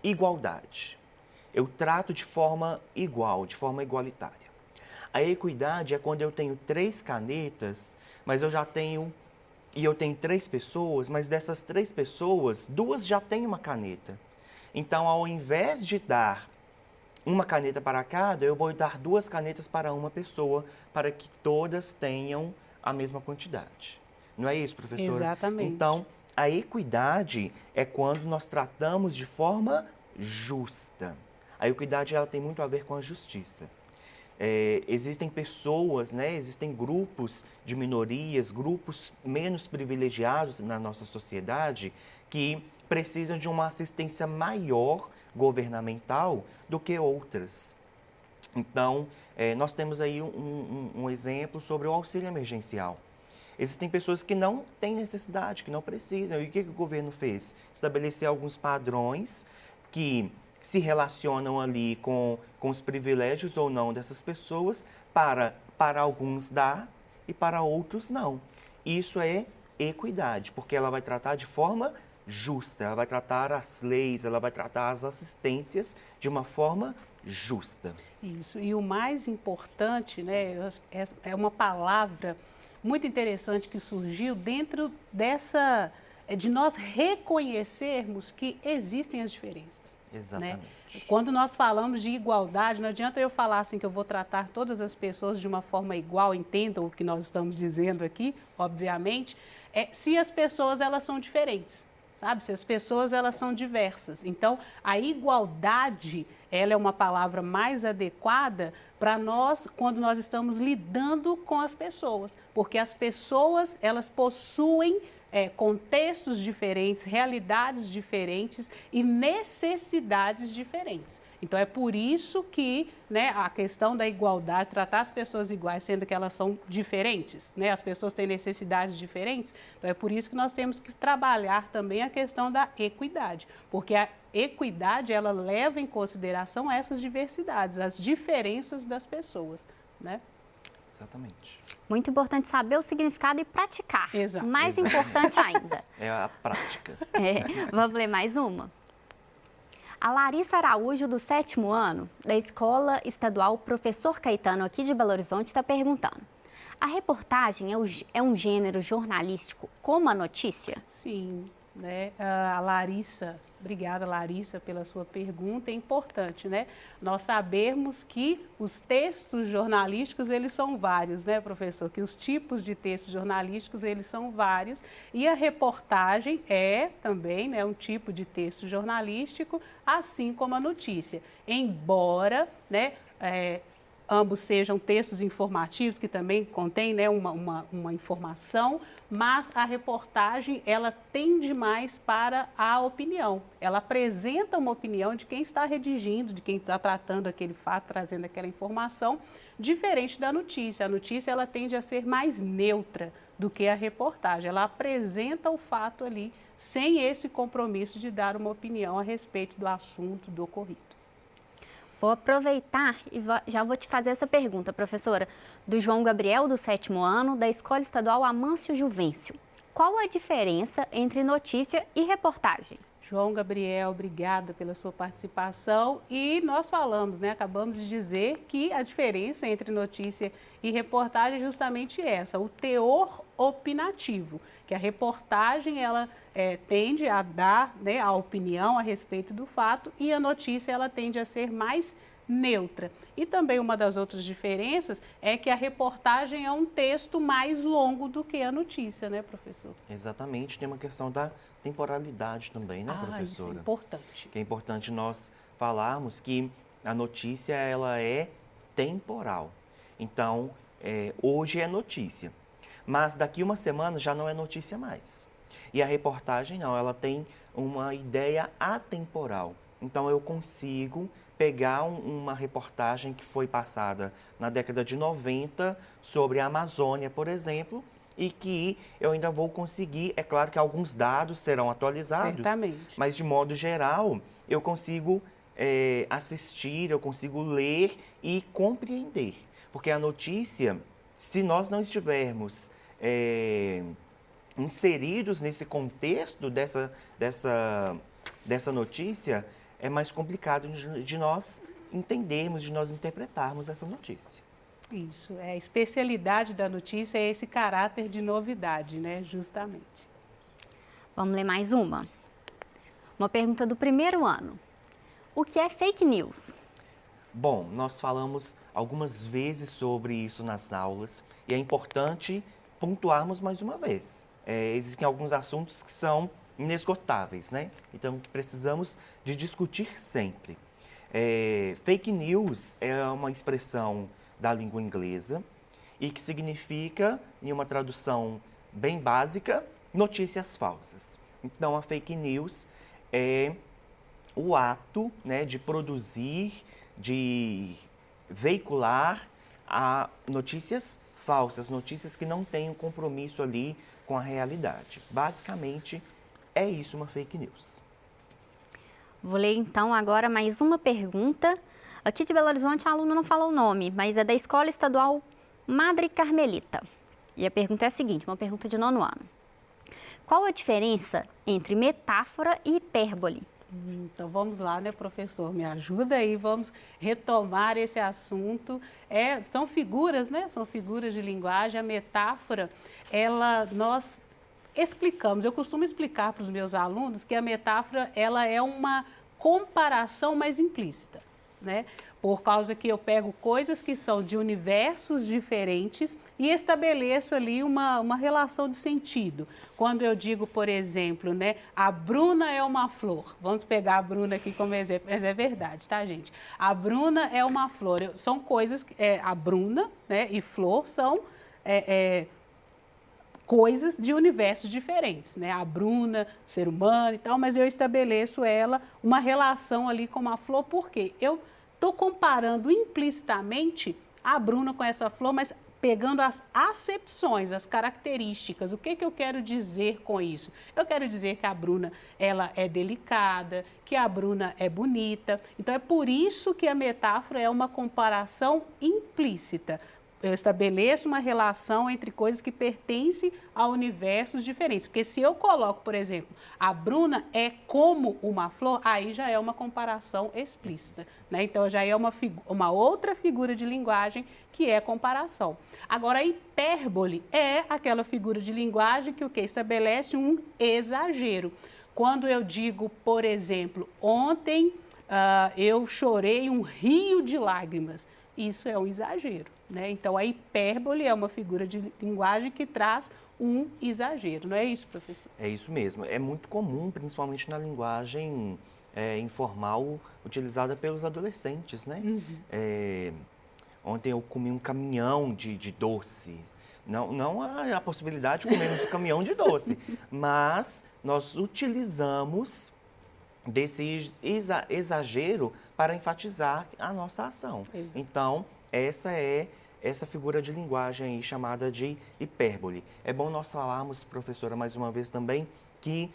Speaker 9: igualdade. Eu trato de forma igual, de forma igualitária. A equidade é quando eu tenho 3 canetas, mas eu tenho 3 pessoas, mas dessas 3 pessoas, 2 já têm uma caneta. Então, ao invés de dar uma caneta para cada, eu vou dar 2 canetas para uma pessoa, para que todas tenham a mesma quantidade. Não é isso, professora?
Speaker 8: Exatamente.
Speaker 9: Então, a equidade é quando nós tratamos de forma justa. A equidade ela tem muito a ver com a justiça. Existem pessoas, né, existem grupos de minorias, grupos menos privilegiados na nossa sociedade que precisam de uma assistência maior governamental do que outras. Então, nós temos aí um exemplo sobre o auxílio emergencial. Existem pessoas que não têm necessidade, que não precisam. E o que o governo fez? Estabelecer alguns padrões que se relacionam ali com os privilégios ou não dessas pessoas, para alguns dar e para outros não. Isso é equidade, porque ela vai tratar de forma justa, ela vai tratar as leis, ela vai tratar as assistências de uma forma justa.
Speaker 8: Isso, e o mais importante, né, é uma palavra muito interessante que surgiu dentro de nós reconhecermos que existem as diferenças.
Speaker 9: Exatamente.
Speaker 8: Né? Quando nós falamos de igualdade, não adianta eu falar assim que eu vou tratar todas as pessoas de uma forma igual, entendam o que nós estamos dizendo aqui, obviamente, se as pessoas elas são diferentes, sabe? Se as pessoas elas são diversas. Então, a igualdade, ela é uma palavra mais adequada para nós quando nós estamos lidando com as pessoas, porque as pessoas elas possuem contextos diferentes, realidades diferentes e necessidades diferentes. Então, é por isso que, né, a questão da igualdade, tratar as pessoas iguais, sendo que elas são diferentes, né, as pessoas têm necessidades diferentes, então é por isso que nós temos que trabalhar também a questão da equidade, porque a equidade, ela leva em consideração essas diversidades, as diferenças das pessoas, né?
Speaker 9: Exatamente.
Speaker 1: Muito importante saber o significado e praticar.
Speaker 8: Exato.
Speaker 1: Mais importante ainda.
Speaker 9: É a prática.
Speaker 1: Vamos ler mais uma? A Larissa Araújo, do 7º ano, da Escola Estadual Professor Caetano, aqui de Belo Horizonte, está perguntando: a reportagem é um gênero jornalístico como a notícia?
Speaker 8: Sim, né? A Larissa, obrigada Larissa pela sua pergunta, é importante, né? Nós sabermos que os textos jornalísticos, eles são vários, né, professor? Que os tipos de textos jornalísticos, eles são vários e a reportagem é também, né, um tipo de texto jornalístico, assim como a notícia. Embora, né, ambos sejam textos informativos, que também contêm, né, uma informação, mas a reportagem, ela tende mais para a opinião. Ela apresenta uma opinião de quem está redigindo, de quem está tratando aquele fato, trazendo aquela informação, diferente da notícia. A notícia, ela tende a ser mais neutra do que a reportagem. Ela apresenta o fato ali, sem esse compromisso de dar uma opinião a respeito do assunto, do ocorrido.
Speaker 1: Vou aproveitar e já vou te fazer essa pergunta, professora, do João Gabriel, do 7º ano, da Escola Estadual Amâncio Juvencio. Qual a diferença entre notícia e reportagem?
Speaker 8: João Gabriel, obrigada pela sua participação. E nós falamos, né, acabamos de dizer que a diferença entre notícia e reportagem é justamente essa, o teor opinativo, que a reportagem ela tende a dar, né, a opinião a respeito do fato e a notícia ela tende a ser mais neutra. E também uma das outras diferenças é que a reportagem é um texto mais longo do que a notícia, né, professor?
Speaker 9: Exatamente, tem uma questão da temporalidade também, né, professora?
Speaker 8: Isso é importante.
Speaker 9: Que é importante nós falarmos que a notícia ela é temporal. Então, hoje é notícia, mas daqui uma semana já não é notícia mais. E a reportagem não, ela tem uma ideia atemporal. Então, eu consigo pegar uma reportagem que foi passada na década de 90 sobre a Amazônia, por exemplo, e que eu ainda vou conseguir, é claro que alguns dados serão atualizados,
Speaker 8: Certamente.
Speaker 9: mas de modo geral eu consigo assistir, eu consigo ler e compreender. Porque a notícia, se nós não estivermos inseridos nesse contexto dessa notícia, é mais complicado de nós entendermos, de nós interpretarmos essa notícia.
Speaker 8: Isso, a especialidade da notícia é esse caráter de novidade, né? Justamente.
Speaker 1: Vamos ler mais uma. Uma pergunta do primeiro ano. O que é fake news?
Speaker 9: Bom, nós falamos algumas vezes sobre isso nas aulas e é importante pontuarmos mais uma vez. Existem alguns assuntos que são inesgotáveis, né? Então, que precisamos de discutir sempre. Fake news é uma expressão da língua inglesa e que significa, em uma tradução bem básica, notícias falsas. Então, a fake news é o ato, né, de produzir, de veicular notícias falsas, notícias que não têm um compromisso ali com a realidade. Basicamente, é isso uma fake news.
Speaker 1: Vou ler então agora mais uma pergunta. Aqui de Belo Horizonte, a aluna não falou o nome, mas é da Escola Estadual Madre Carmelita. E a pergunta é a seguinte, uma pergunta de 9º ano. Qual a diferença entre metáfora e hipérbole?
Speaker 8: Então vamos lá, né, professor? Me ajuda aí, vamos retomar esse assunto. São figuras, né? São figuras de linguagem. A metáfora, nós explicamos, eu costumo explicar para os meus alunos que a metáfora ela é uma comparação mais implícita, né? Por causa que eu pego coisas que são de universos diferentes e estabeleço ali uma relação de sentido. Quando eu digo, por exemplo, né, a Bruna é uma flor. Vamos pegar a Bruna aqui como exemplo, mas é verdade, tá, gente? A Bruna é uma flor. São coisas, a Bruna, né, e flor são coisas de universos diferentes, né? A Bruna, ser humano e tal, mas eu estabeleço uma relação ali com a flor, porque eu estou comparando implicitamente a Bruna com essa flor, mas pegando as acepções, as características. O que eu quero dizer com isso? Eu quero dizer que a Bruna ela é delicada, que a Bruna é bonita. Então, é por isso que a metáfora é uma comparação implícita. Eu estabeleço uma relação entre coisas que pertencem a universos diferentes. Porque se eu coloco, por exemplo, a Bruna é como uma flor, aí já é uma comparação explícita, né? Então, já é uma outra figura de linguagem que é comparação. Agora, a hipérbole é aquela figura de linguagem que o que estabelece um exagero. Quando eu digo, por exemplo, ontem eu chorei um rio de lágrimas, isso é um exagero, né? Então, a hipérbole é uma figura de linguagem que traz um exagero, não é isso, professor?
Speaker 9: É isso mesmo. É muito comum, principalmente na linguagem informal, utilizada pelos adolescentes, né? Uhum. Ontem eu comi um caminhão de doce. Não a possibilidade de comermos um caminhão de doce, mas nós utilizamos desse exagero para enfatizar a nossa ação. Exato. Então, essa figura de linguagem aí chamada de hipérbole. É bom nós falarmos, professora, mais uma vez também, que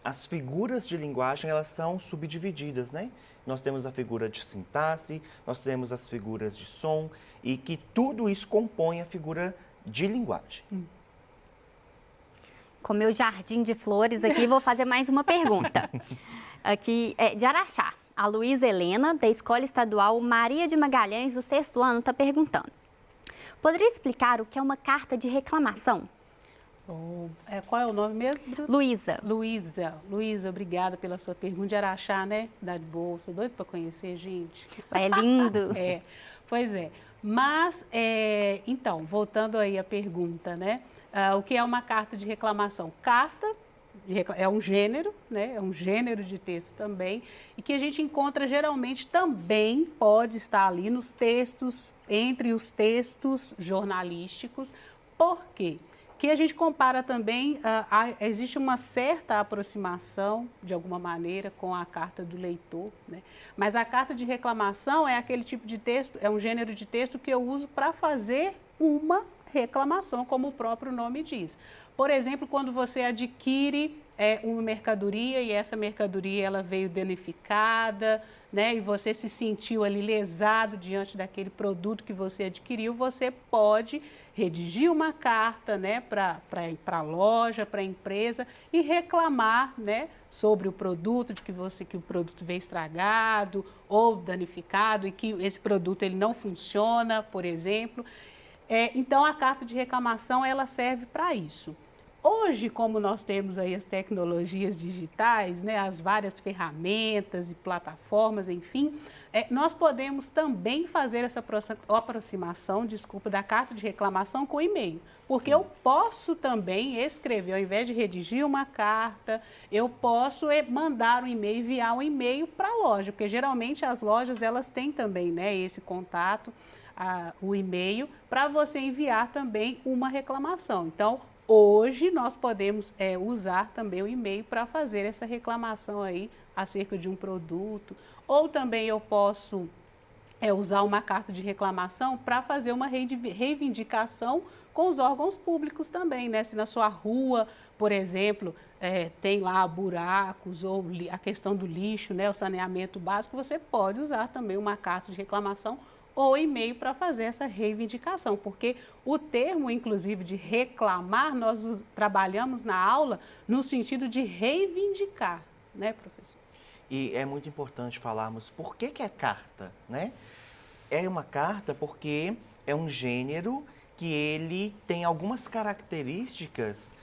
Speaker 9: as figuras de linguagem, elas são subdivididas, né? Nós temos a figura de sintaxe, nós temos as figuras de som, e que tudo isso compõe a figura de linguagem.
Speaker 1: Com meu jardim de flores aqui, vou fazer mais uma pergunta. Aqui é de Araxá. A Luísa Helena, da Escola Estadual Maria de Magalhães, do 6º ano, está perguntando. Poderia explicar o que é uma carta de reclamação?
Speaker 8: Qual é o nome mesmo, Bruno?
Speaker 1: Luísa.
Speaker 8: Luísa, obrigada pela sua pergunta. De Araxá, né? Cidade boa, sou doida para conhecer, gente.
Speaker 1: É lindo.
Speaker 8: Pois é. Mas, então, voltando aí à pergunta, né? O que é uma carta de reclamação? Carta é um gênero, né? É um gênero de texto também, e que a gente encontra geralmente também, pode estar ali nos textos, entre os textos jornalísticos. Por quê? Que a gente compara também, existe uma certa aproximação, de alguma maneira, com a carta do leitor, né? Mas a carta de reclamação é aquele tipo de texto, é um gênero de texto que eu uso para fazer uma reclamação, como o próprio nome diz. Por exemplo, quando você adquire uma mercadoria e essa mercadoria ela veio danificada, né, e você se sentiu ali lesado diante daquele produto que você adquiriu, você pode redigir uma carta, né, para a loja, para a empresa e reclamar, né, sobre o produto, de que o produto veio estragado ou danificado e que esse produto ele não funciona, por exemplo. Então, a carta de reclamação ela serve para isso. Hoje, como nós temos aí as tecnologias digitais, né, as várias ferramentas e plataformas, enfim, nós podemos também fazer essa aproximação, da carta de reclamação com e-mail. Porque eu posso também escrever, ao invés de redigir uma carta, eu posso mandar um e-mail, enviar um e-mail para a loja, porque geralmente as lojas elas têm também, né, esse contato, o e-mail, para você enviar também uma reclamação. Então, hoje nós podemos usar também o e-mail para fazer essa reclamação aí acerca de um produto, ou também eu posso usar uma carta de reclamação para fazer uma reivindicação com os órgãos públicos também, né? Se na sua rua, por exemplo, tem lá buracos ou a questão do lixo, né? O saneamento básico, você pode usar também uma carta de reclamação ou e-mail para fazer essa reivindicação, porque o termo, inclusive, de reclamar, nós trabalhamos na aula no sentido de reivindicar, né, professor?
Speaker 9: E é muito importante falarmos por que é carta, né? É uma carta porque é um gênero que ele tem algumas características,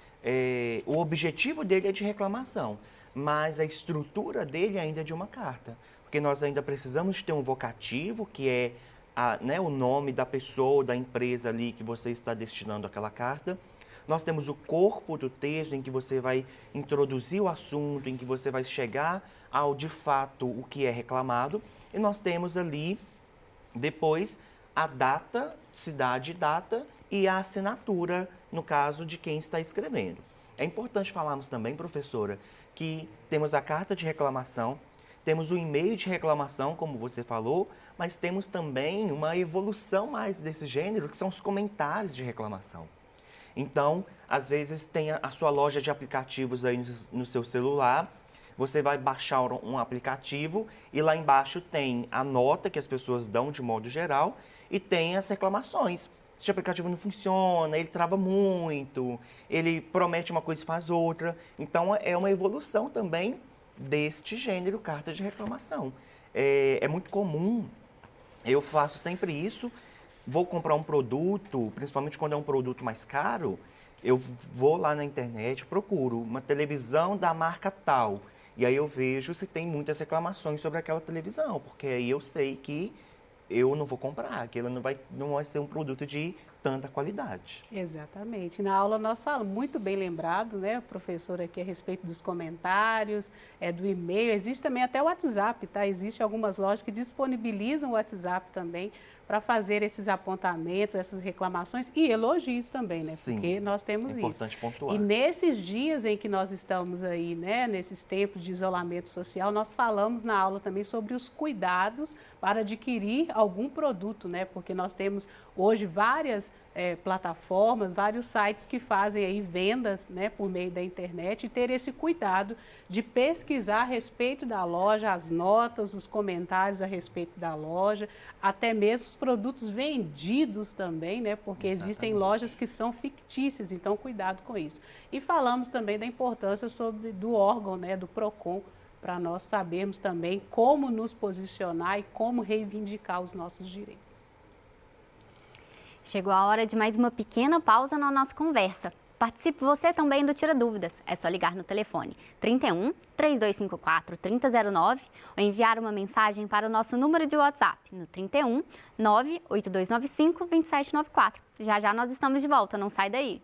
Speaker 9: o objetivo dele é de reclamação, mas a estrutura dele ainda é de uma carta, porque nós ainda precisamos ter um vocativo, que é o nome da pessoa, da empresa ali que você está destinando aquela carta. Nós temos o corpo do texto, em que você vai introduzir o assunto, em que você vai chegar ao, de fato, o que é reclamado. E nós temos ali, depois, a data, cidade e data, e a assinatura, no caso de quem está escrevendo. É importante falarmos também, professora, que temos a carta de reclamação, temos o e-mail de reclamação, como você falou, mas temos também uma evolução mais desse gênero, que são os comentários de reclamação. Então, às vezes tem a sua loja de aplicativos aí no seu celular, você vai baixar um aplicativo e lá embaixo tem a nota que as pessoas dão de modo geral e tem as reclamações. Esse aplicativo não funciona, ele trava muito, ele promete uma coisa e faz outra. Então, é uma evolução também deste gênero, carta de reclamação. É muito comum, eu faço sempre isso, vou comprar um produto, principalmente quando é um produto mais caro, eu vou lá na internet, procuro uma televisão da marca tal, e aí eu vejo se tem muitas reclamações sobre aquela televisão, porque aí eu sei que eu não vou comprar, que ela não vai ser um produto de tanta qualidade.
Speaker 8: Exatamente. Na aula nós falamos, muito bem lembrado, né, o professor aqui a respeito dos comentários, do e-mail, existe também até o WhatsApp, tá? Existem algumas lojas que disponibilizam o WhatsApp também para fazer esses apontamentos, essas reclamações e elogios também, né?
Speaker 9: Sim,
Speaker 8: porque nós temos isso.
Speaker 9: É importante pontuar.
Speaker 8: E nesses dias em que nós estamos aí, né, nesses tempos de isolamento social, nós falamos na aula também sobre os cuidados para adquirir algum produto, né? Porque nós temos hoje várias plataformas, vários sites que fazem aí vendas, né, por meio da internet, e ter esse cuidado de pesquisar a respeito da loja, as notas, os comentários a respeito da loja, até mesmo os produtos vendidos também, né, porque existem lojas que são fictícias, então cuidado com isso. E falamos também da importância do órgão, né, do PROCON, para nós sabermos também como nos posicionar e como reivindicar os nossos direitos.
Speaker 1: Chegou a hora de mais uma pequena pausa na nossa conversa. Participe você também do Tira Dúvidas. É só ligar no telefone 31 3254 3009 ou enviar uma mensagem para o nosso número de WhatsApp no 31 98295 2794. Já já nós estamos de volta, não sai daí.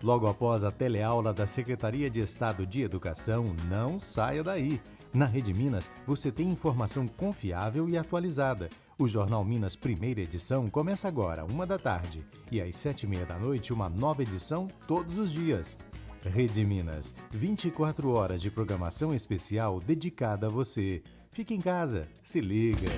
Speaker 10: Logo após a teleaula da Secretaria de Estado de Educação, não saia daí. Na Rede Minas, você tem informação confiável e atualizada. O Jornal Minas Primeira Edição começa agora, 13h, e às 19h30, uma nova edição todos os dias. Rede Minas, 24 horas de programação especial dedicada a você. Fique em casa, se liga.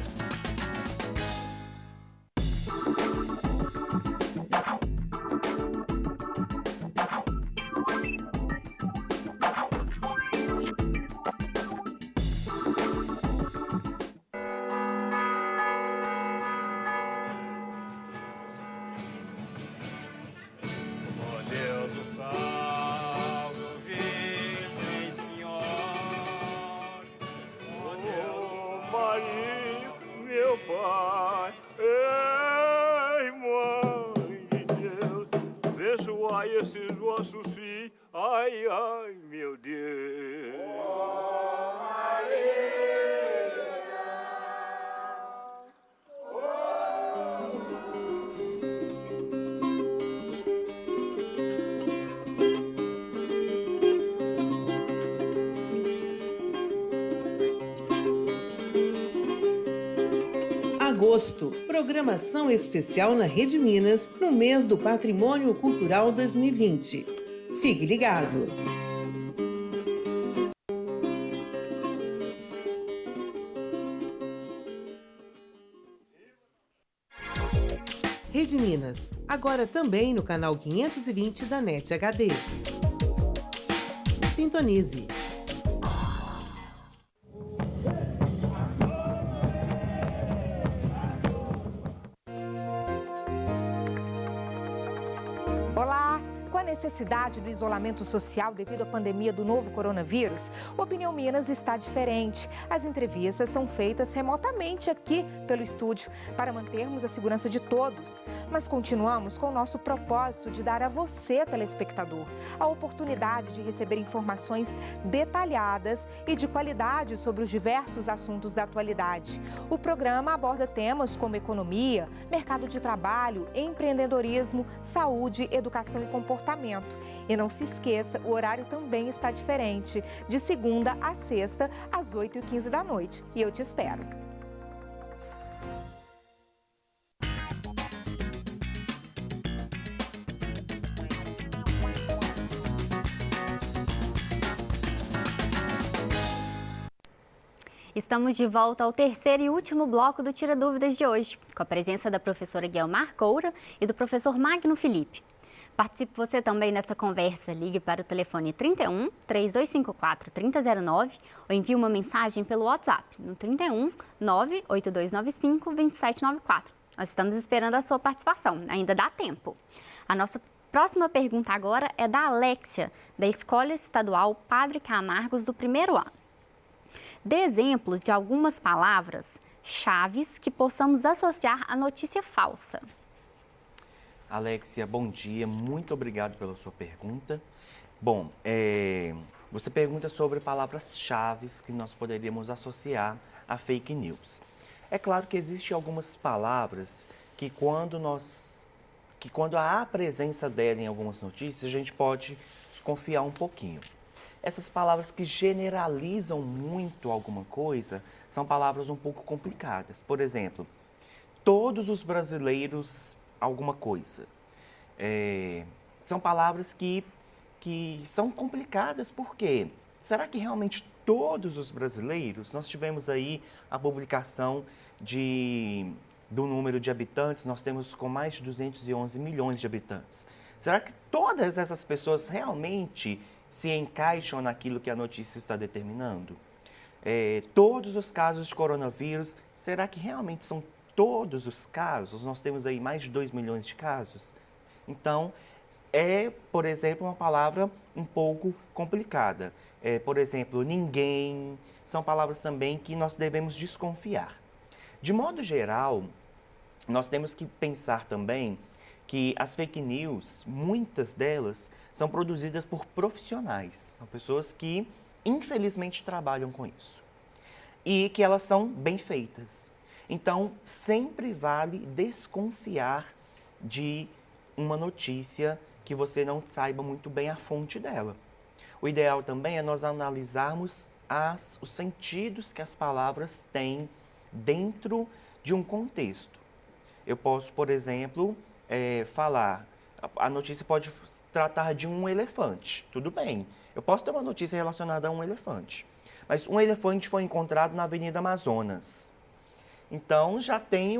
Speaker 11: Esses vossos filhos, ai, ai, meu Deus. Oh, Maria.
Speaker 4: Agosto, programação especial na Rede Minas, no mês do Patrimônio Cultural 2020. Fique ligado! Rede Minas, agora também no canal 520 da NET HD. Sintonize!
Speaker 12: Olá! Com a necessidade do isolamento social devido à pandemia do novo coronavírus, o Opinião Minas está diferente. As entrevistas são feitas remotamente aqui pelo estúdio para mantermos a segurança de todos. Mas continuamos com o nosso propósito de dar a você, telespectador, a oportunidade de receber informações detalhadas e de qualidade sobre os diversos assuntos da atualidade. O programa aborda temas como economia, mercado de trabalho, empreendedorismo, saúde, educação e comportamento. E não se esqueça, o horário também está diferente, de segunda a sexta, às 8h15 da noite. E eu te espero.
Speaker 1: Estamos de volta ao terceiro e último bloco do Tira Dúvidas de hoje, com a presença da professora Guiomar Coura e do professor Magno Felipe. Participe você também nessa conversa. Ligue para o telefone 31 3254 3009 ou envie uma mensagem pelo WhatsApp no 31 98295 2794. Nós estamos esperando a sua participação, ainda dá tempo. A nossa próxima pergunta agora é da Alexia, da Escola Estadual Padre Camargos, do primeiro ano. Dê exemplos de algumas palavras-chave que possamos associar à notícia falsa.
Speaker 9: Alexia, bom dia, muito obrigado pela sua pergunta. Bom, você pergunta sobre palavras-chave que nós poderíamos associar a fake news. É claro que existem algumas palavras que quando há a presença dela em algumas notícias, a gente pode desconfiar um pouquinho. Essas palavras que generalizam muito alguma coisa são palavras um pouco complicadas. Por exemplo, todos os brasileiros alguma coisa. São palavras que são complicadas, por quê? Será que realmente todos os brasileiros, nós tivemos aí a publicação do número de habitantes, nós temos com mais de 211 milhões de habitantes. Será que todas essas pessoas realmente se encaixam naquilo que a notícia está determinando? Todos os casos de coronavírus, será que realmente são todos os casos? Nós temos aí mais de 2 milhões de casos. Então, por exemplo, uma palavra um pouco complicada. Por exemplo, ninguém, são palavras também que nós devemos desconfiar. De modo geral, nós temos que pensar também que as fake news, muitas delas, são produzidas por profissionais. São pessoas que, infelizmente, trabalham com isso. E que elas são bem feitas. Então, sempre vale desconfiar de uma notícia que você não saiba muito bem a fonte dela. O ideal também é nós analisarmos os sentidos que as palavras têm dentro de um contexto. Eu posso, por exemplo, falar A notícia pode tratar de um elefante, tudo bem. Eu posso ter uma notícia relacionada a um elefante. Mas um elefante foi encontrado na Avenida Amazonas. Então, já tem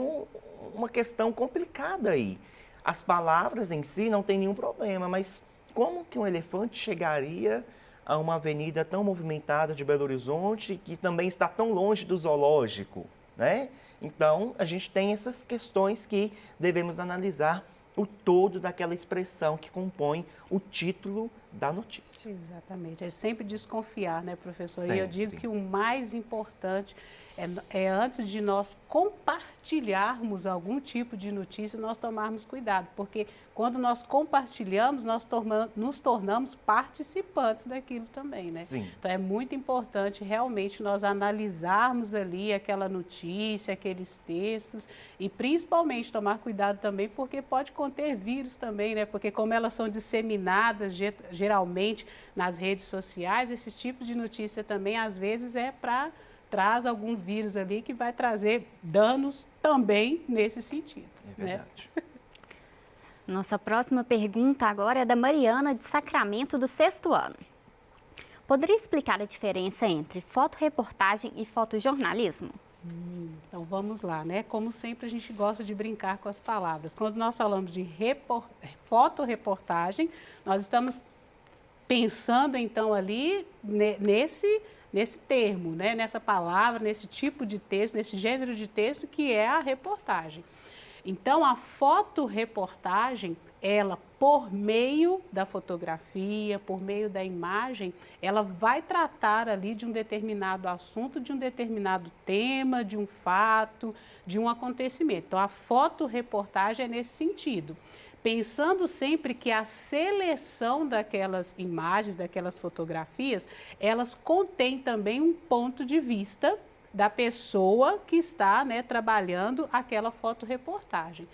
Speaker 9: uma questão complicada aí. As palavras em si não tem nenhum problema, mas como que um elefante chegaria a uma avenida tão movimentada de Belo Horizonte, que também está tão longe do zoológico, né? Então, a gente tem essas questões que devemos analisar o todo daquela expressão que compõe o título da notícia.
Speaker 8: Exatamente. É sempre desconfiar, né, professor?
Speaker 9: Sempre.
Speaker 8: E eu digo que o mais importante é antes de nós compartilharmos algum tipo de notícia, nós tomarmos cuidado, porque quando nós compartilhamos, nós nos tornamos participantes daquilo também, né?
Speaker 9: Sim.
Speaker 8: Então é muito importante realmente nós analisarmos ali aquela notícia, aqueles textos e principalmente tomar cuidado também porque pode conter vírus também, né? Porque como elas são disseminadas geralmente nas redes sociais, esse tipo de notícia também às vezes traz algum vírus ali que vai trazer danos também nesse sentido.
Speaker 9: É verdade.
Speaker 8: Né?
Speaker 1: Nossa próxima pergunta agora é da Mariana, de Sacramento, do 6º ano. Poderia explicar a diferença entre fotoreportagem e fotojornalismo?
Speaker 8: Então vamos lá, né? Como sempre a gente gosta de brincar com as palavras. Quando nós falamos de fotoreportagem, nós estamos pensando então ali nesse termo, né? Nessa palavra, nesse tipo de texto, nesse gênero de texto que é a reportagem. Então, a fotoreportagem, ela, por meio da fotografia, por meio da imagem, ela vai tratar ali de um determinado assunto, de um determinado tema, de um fato, de um acontecimento. Então, a fotoreportagem é nesse sentido. Pensando sempre que a seleção daquelas imagens, daquelas fotografias, elas contêm também um ponto de vista da pessoa que está, né, trabalhando aquela fotoreportagem.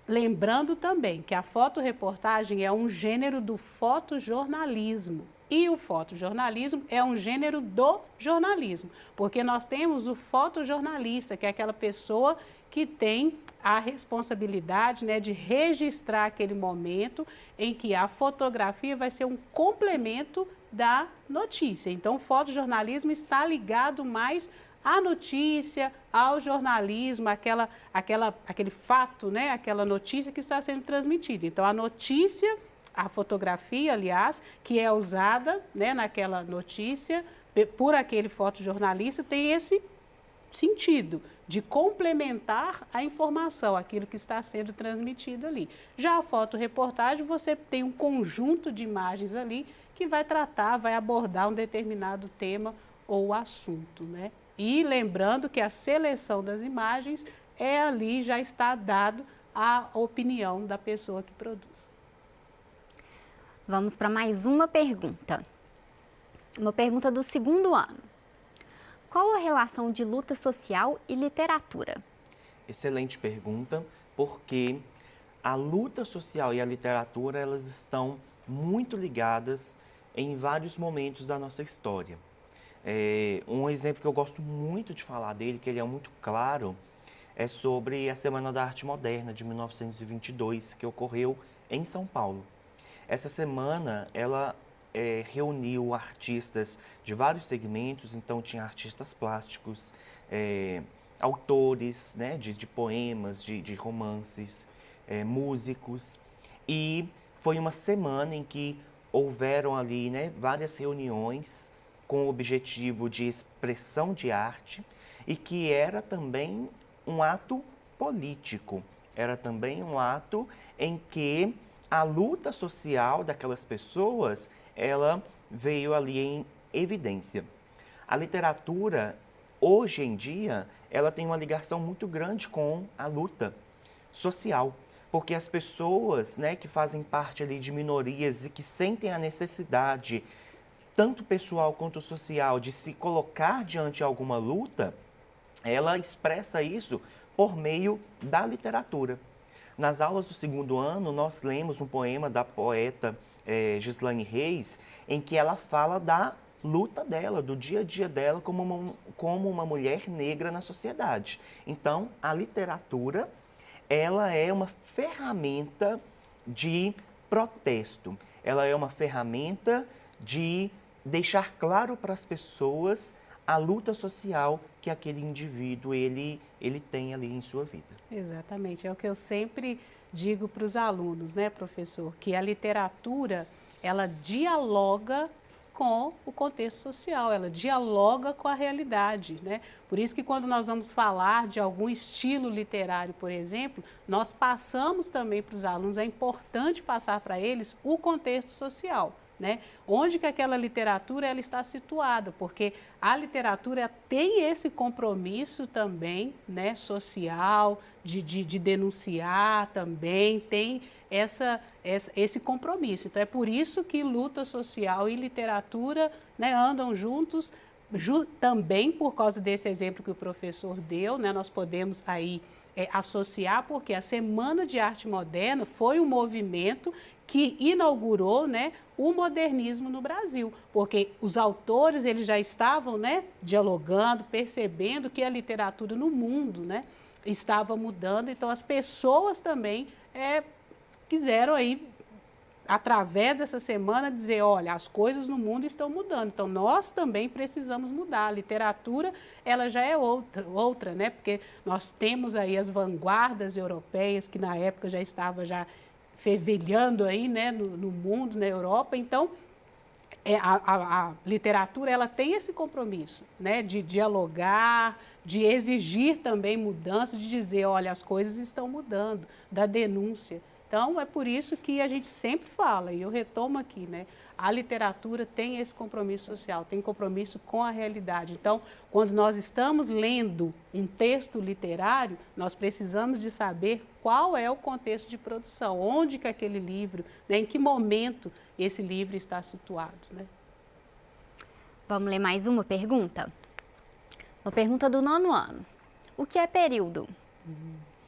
Speaker 8: Lembrando também que a fotoreportagem é um gênero do fotojornalismo e o fotojornalismo é um gênero do jornalismo, porque nós temos o fotojornalista, que é aquela pessoa que tem a responsabilidade, né, de registrar aquele momento em que a fotografia vai ser um complemento da notícia. Então, o fotojornalismo está ligado mais à notícia, ao jornalismo, aquele fato, né, aquela notícia que está sendo transmitida. Então, a notícia, a fotografia, aliás, que é usada, né, naquela notícia por aquele fotojornalista, tem esse sentido de complementar a informação, aquilo que está sendo transmitido ali. Já a fotoreportagem, você tem um conjunto de imagens ali que vai tratar, vai abordar um determinado tema ou assunto, né? E lembrando que a seleção das imagens ali, já está dado a opinião da pessoa que produz.
Speaker 1: Vamos para mais uma pergunta. Uma pergunta do 2º ano. Qual a relação de luta social e literatura?
Speaker 9: Excelente pergunta, porque a luta social e a literatura, elas estão muito ligadas em vários momentos da nossa história. Um exemplo que eu gosto muito de falar dele, que ele é muito claro, é sobre a Semana da Arte Moderna de 1922, que ocorreu em São Paulo. Essa semana, ela reuniu artistas de vários segmentos, então tinha artistas plásticos, autores, né, de poemas, de romances, músicos, e foi uma semana em que houveram ali, né, várias reuniões com o objetivo de expressão de arte e que era também um ato político, era também um ato em que a luta social daquelas pessoas, ela veio ali em evidência. A literatura, hoje em dia, ela tem uma ligação muito grande com a luta social, porque as pessoas, né, que fazem parte ali de minorias e que sentem a necessidade, tanto pessoal quanto social, de se colocar diante de alguma luta, ela expressa isso por meio da literatura. Nas aulas do 2º ano, nós lemos um poema da poeta Gislaine Reis, em que ela fala da luta dela, do dia a dia dela como uma mulher negra na sociedade. Então, a literatura, ela é uma ferramenta de protesto. Ela é uma ferramenta de deixar claro para as pessoas a luta social que aquele indivíduo ele tem ali em sua vida.
Speaker 8: Exatamente, é o que eu sempre digo para os alunos, né, professor, que a literatura, ela dialoga com o contexto social, ela dialoga com a realidade, né? Por isso que quando nós vamos falar de algum estilo literário, por exemplo, nós passamos também para os alunos, é importante passar para eles o contexto social, né? Onde que aquela literatura ela está situada, porque a literatura tem esse compromisso também, né, social, de denunciar também, tem esse compromisso. Então, é por isso que luta social e literatura, né, andam juntos, também por causa desse exemplo que o professor deu, né, nós podemos aí associar, porque a Semana de Arte Moderna foi um movimento que inaugurou, né, o modernismo no Brasil, porque os autores eles já estavam, né, dialogando, percebendo que a literatura no mundo, né, estava mudando, então as pessoas também quiseram aí, através dessa semana, dizer, olha, as coisas no mundo estão mudando, então nós também precisamos mudar. A literatura, ela já é outra, né? Porque nós temos aí as vanguardas europeias, que na época já estava já fervilhando aí, né, no mundo, na Europa, então a literatura, ela tem esse compromisso, né, de dialogar, de exigir também mudanças, de dizer, olha, as coisas estão mudando, da denúncia. Então, é por isso que a gente sempre fala, e eu retomo aqui, né? A literatura tem esse compromisso social, tem compromisso com a realidade. Então, quando nós estamos lendo um texto literário, nós precisamos de saber qual é o contexto de produção, onde que aquele livro, né, em que momento esse livro está situado, né?
Speaker 1: Vamos ler mais uma pergunta? Uma pergunta do 9º ano. O que é período?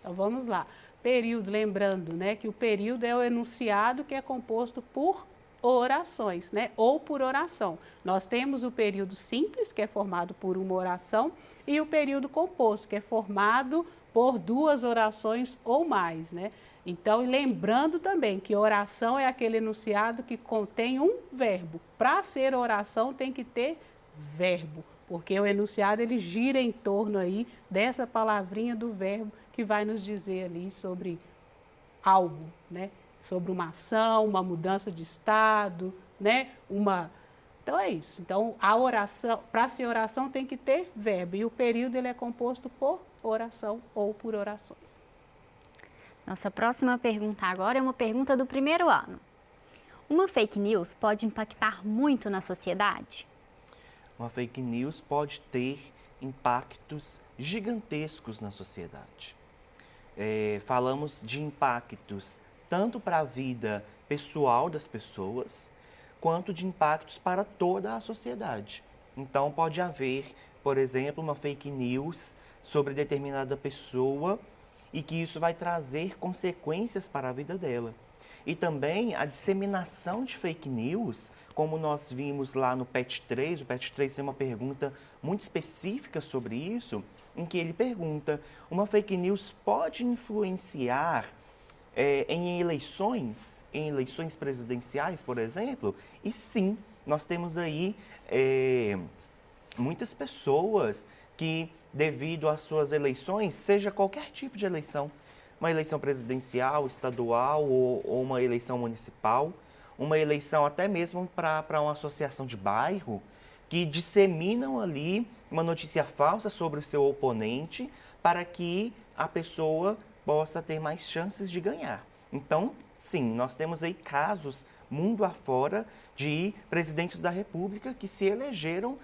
Speaker 8: Então, vamos lá. Período, lembrando, né, que o período é o enunciado que é composto por orações, né, ou por oração. Nós temos o período simples, que é formado por uma oração, e o período composto, que é formado por 2 orações ou mais, né? Então, lembrando também que oração é aquele enunciado que contém um verbo. Para ser oração tem que ter verbo, porque o enunciado ele gira em torno aí dessa palavrinha do verbo que vai nos dizer ali sobre algo, né? Sobre uma ação, uma mudança de estado, né? Então é isso. Então a oração, para ser oração tem que ter verbo e o período ele é composto por oração ou por orações.
Speaker 1: Nossa próxima pergunta agora é uma pergunta do 1º ano. Uma fake news pode impactar muito na sociedade?
Speaker 9: Uma fake news pode ter impactos gigantescos na sociedade. Falamos de impactos tanto para a vida pessoal das pessoas, quanto de impactos para toda a sociedade. Então, pode haver, por exemplo, uma fake news sobre determinada pessoa e que isso vai trazer consequências para a vida dela. E também a disseminação de fake news, como nós vimos lá no PET 3, o PET 3 tem uma pergunta muito específica sobre isso, em que ele pergunta, uma fake news pode influenciar em eleições presidenciais, por exemplo? E sim, nós temos aí muitas pessoas que, devido às suas eleições, seja qualquer tipo de eleição, uma eleição presidencial, estadual ou uma eleição municipal, uma eleição até mesmo para uma associação de bairro, que disseminam ali uma notícia falsa sobre o seu oponente para que a pessoa possa ter mais chances de ganhar. Então, sim, nós temos aí casos mundo afora de presidentes da República que se elegeram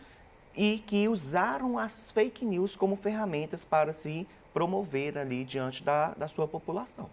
Speaker 9: e que usaram as fake news como ferramentas para se promover ali diante da sua população.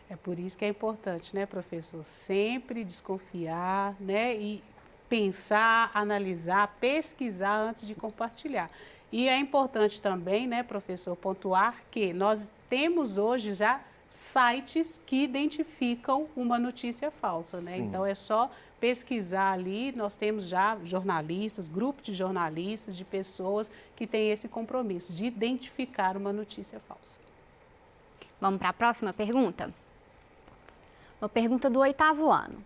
Speaker 8: É por isso que é importante, né, professor, sempre desconfiar, né, e pensar, analisar, pesquisar antes de compartilhar. E é importante também, né, professor, pontuar que nós temos hoje já sites que identificam uma notícia falsa, né? Sim. Então é só pesquisar ali, nós temos já jornalistas, grupos de jornalistas, de pessoas que têm esse compromisso de identificar uma notícia falsa.
Speaker 1: Vamos para a próxima pergunta? Uma pergunta do 8º ano.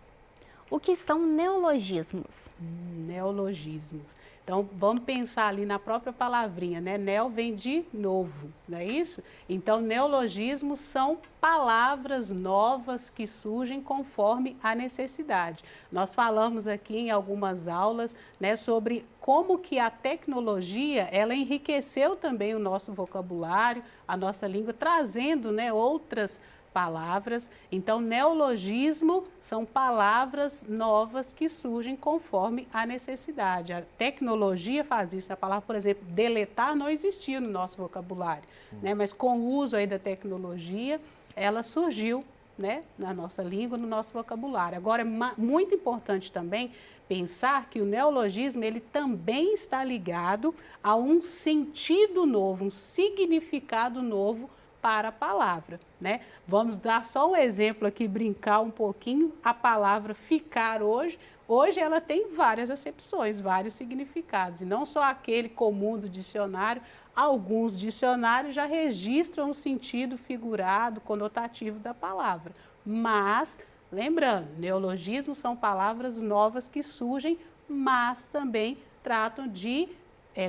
Speaker 1: O que são neologismos?
Speaker 8: Neologismos. Então, vamos pensar ali na própria palavrinha, né? Neo vem de novo, não é isso? Então, neologismos são palavras novas que surgem conforme a necessidade. Nós falamos aqui em algumas aulas, né, sobre como que a tecnologia, ela enriqueceu também o nosso vocabulário, a nossa língua, trazendo, né, outras palavras. Então, neologismo são palavras novas que surgem conforme a necessidade. A tecnologia faz isso. A palavra, por exemplo, deletar não existia no nosso vocabulário, né? Mas com o uso aí da tecnologia, ela surgiu, né, na nossa língua, no nosso vocabulário. Agora, é muito importante também pensar que o neologismo, ele também está ligado a um sentido novo, um significado novo para a palavra, né? Vamos dar só um exemplo aqui, brincar um pouquinho. A palavra ficar hoje ela tem várias acepções, vários significados, e não só aquele comum do dicionário. Alguns dicionários já registram o sentido figurado, conotativo da palavra. Mas, lembrando, neologismos são palavras novas que surgem, mas também tratam de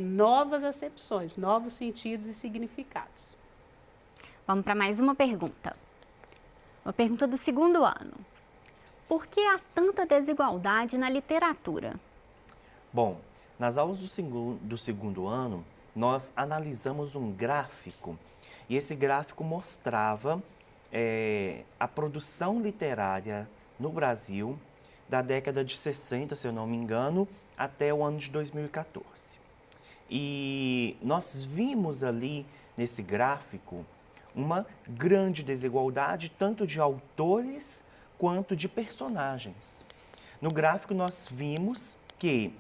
Speaker 8: novas acepções, novos sentidos e significados.
Speaker 1: Vamos para mais uma pergunta. Uma pergunta do 2º ano. Por que há tanta desigualdade na literatura?
Speaker 9: Bom, nas aulas do segundo ano, nós analisamos um gráfico e esse gráfico mostrava a produção literária no Brasil da década de 60, se eu não me engano, até o ano de 2014. E nós vimos ali nesse gráfico uma grande desigualdade, tanto de autores quanto de personagens. No gráfico nós vimos que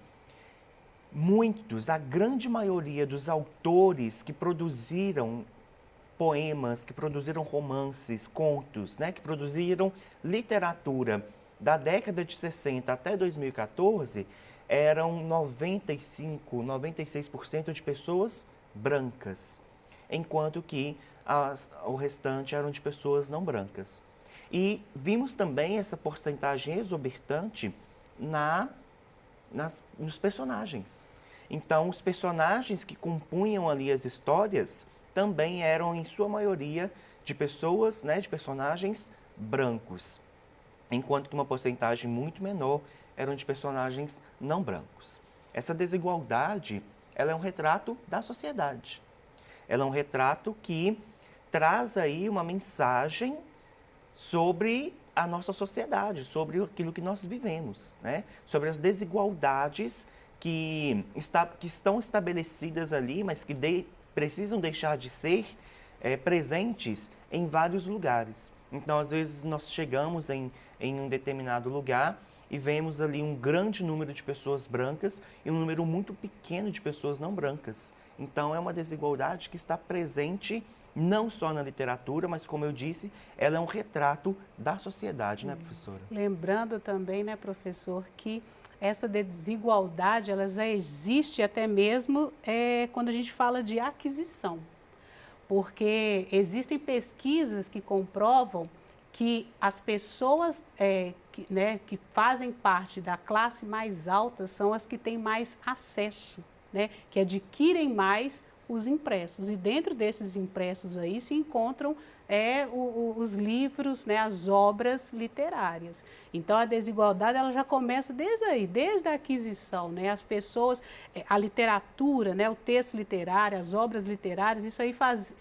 Speaker 9: a grande maioria dos autores que produziram poemas, que produziram romances, contos, né, que produziram literatura da década de 60 até 2014, eram 96% de pessoas brancas, enquanto que o restante eram de pessoas não brancas. E vimos também essa porcentagem exorbitante nos personagens. Então, os personagens que compunham ali as histórias também eram, em sua maioria, de pessoas, né, de personagens brancos, enquanto que uma porcentagem muito menor eram de personagens não brancos. Essa desigualdade, ela é um retrato da sociedade. Ela é um retrato que traz aí uma mensagem sobre a nossa sociedade, sobre aquilo que nós vivemos, né? Sobre as desigualdades que estão estabelecidas ali, mas que precisam deixar de ser presentes em vários lugares. Então, às vezes, nós chegamos em um determinado lugar e vemos ali um grande número de pessoas brancas e um número muito pequeno de pessoas não brancas. Então, é uma desigualdade que está presente não só na literatura, mas, como eu disse, ela é um retrato da sociedade, né, professora? Lembrando também, né, professor, que essa desigualdade, ela já existe até mesmo quando a gente fala de aquisição. Porque existem pesquisas que comprovam que as pessoas que fazem parte da classe mais alta são as que têm mais acesso, né, que adquirem mais os impressos. E dentro desses impressos aí se encontram os livros, né, as obras literárias. Então, a desigualdade ela já começa desde aí, desde a aquisição, né? As pessoas, a literatura, né, o texto literário, as obras literárias, isso aí faz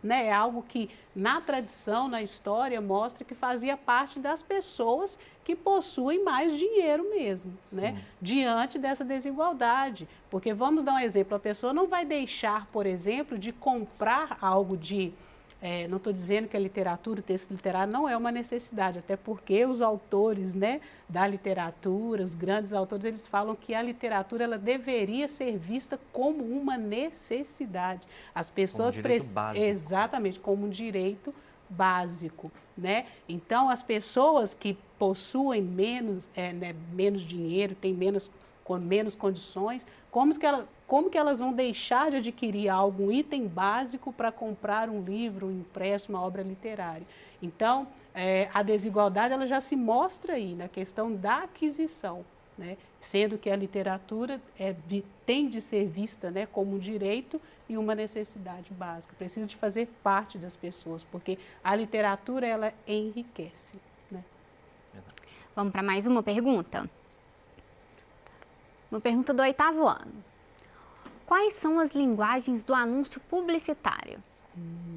Speaker 9: né, é algo que na tradição, na história, mostra que fazia parte das pessoas que possuem mais dinheiro mesmo, né? Diante dessa desigualdade. Porque, vamos dar um exemplo, a pessoa não vai deixar, por exemplo, de comprar algo de... não estou dizendo que a literatura, o texto literário não é uma necessidade, até porque os autores, né, da literatura, os grandes autores, eles falam que a literatura ela deveria ser vista como uma necessidade. As pessoas precisam... Exatamente, como um direito básico, né? Então, as pessoas que possuem menos dinheiro, têm menos condições,
Speaker 8: como que elas vão deixar de adquirir algo, um item básico para comprar um livro, um impresso, uma obra literária. Então, a desigualdade ela já se mostra aí na questão da aquisição, né? Sendo que a literatura tem de ser vista, né, como um direito e uma necessidade básica. Precisa de fazer parte das pessoas, porque a literatura ela enriquece. Né?
Speaker 1: Vamos para mais uma pergunta? Uma pergunta do 8º ano. Quais são as linguagens do anúncio publicitário?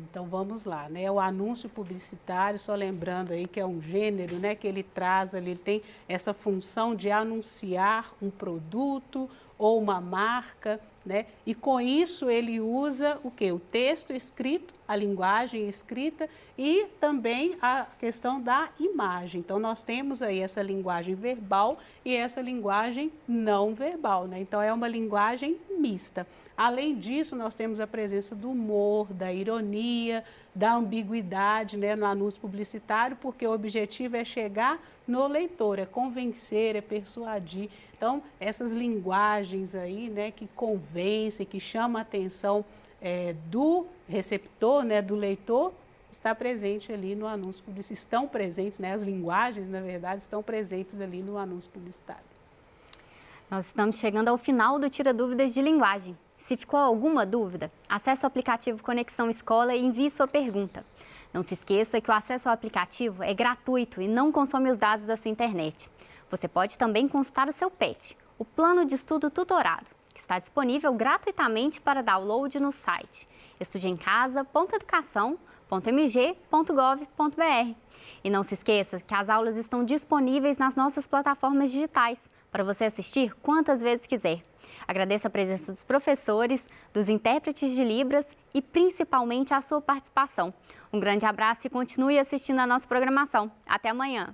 Speaker 8: Então vamos lá, né? O anúncio publicitário, só lembrando aí que é um gênero, né, que ele traz ali, ele tem essa função de anunciar um produto ou uma marca, né? E com isso ele usa o quê? O texto escrito, a linguagem escrita e também a questão da imagem. Então nós temos aí essa linguagem verbal e essa linguagem não verbal, né? Então é uma linguagem mista. Além disso, nós temos a presença do humor, da ironia, da ambiguidade, né, no anúncio publicitário, porque o objetivo é chegar no leitor, é convencer, é persuadir. Então, essas linguagens aí, né, que convencem, que chamam a atenção do receptor, né, do leitor, está presente ali no anúncio publicitário. Estão presentes, né, as linguagens, na verdade, estão presentes ali no anúncio publicitário.
Speaker 1: Nós estamos chegando ao final do Tira Dúvidas de Linguagem. Se ficou alguma dúvida, acesse o aplicativo Conexão Escola e envie sua pergunta. Não se esqueça que o acesso ao aplicativo é gratuito e não consome os dados da sua internet. Você pode também consultar o seu PET, o Plano de Estudo Tutorado, que está disponível gratuitamente para download no site estudeemcasa.educação.mg.gov.br. E não se esqueça que as aulas estão disponíveis nas nossas plataformas digitais, para você assistir quantas vezes quiser. Agradeço a presença dos professores, dos intérpretes de Libras e principalmente a sua participação. Um grande abraço e continue assistindo a nossa programação. Até amanhã!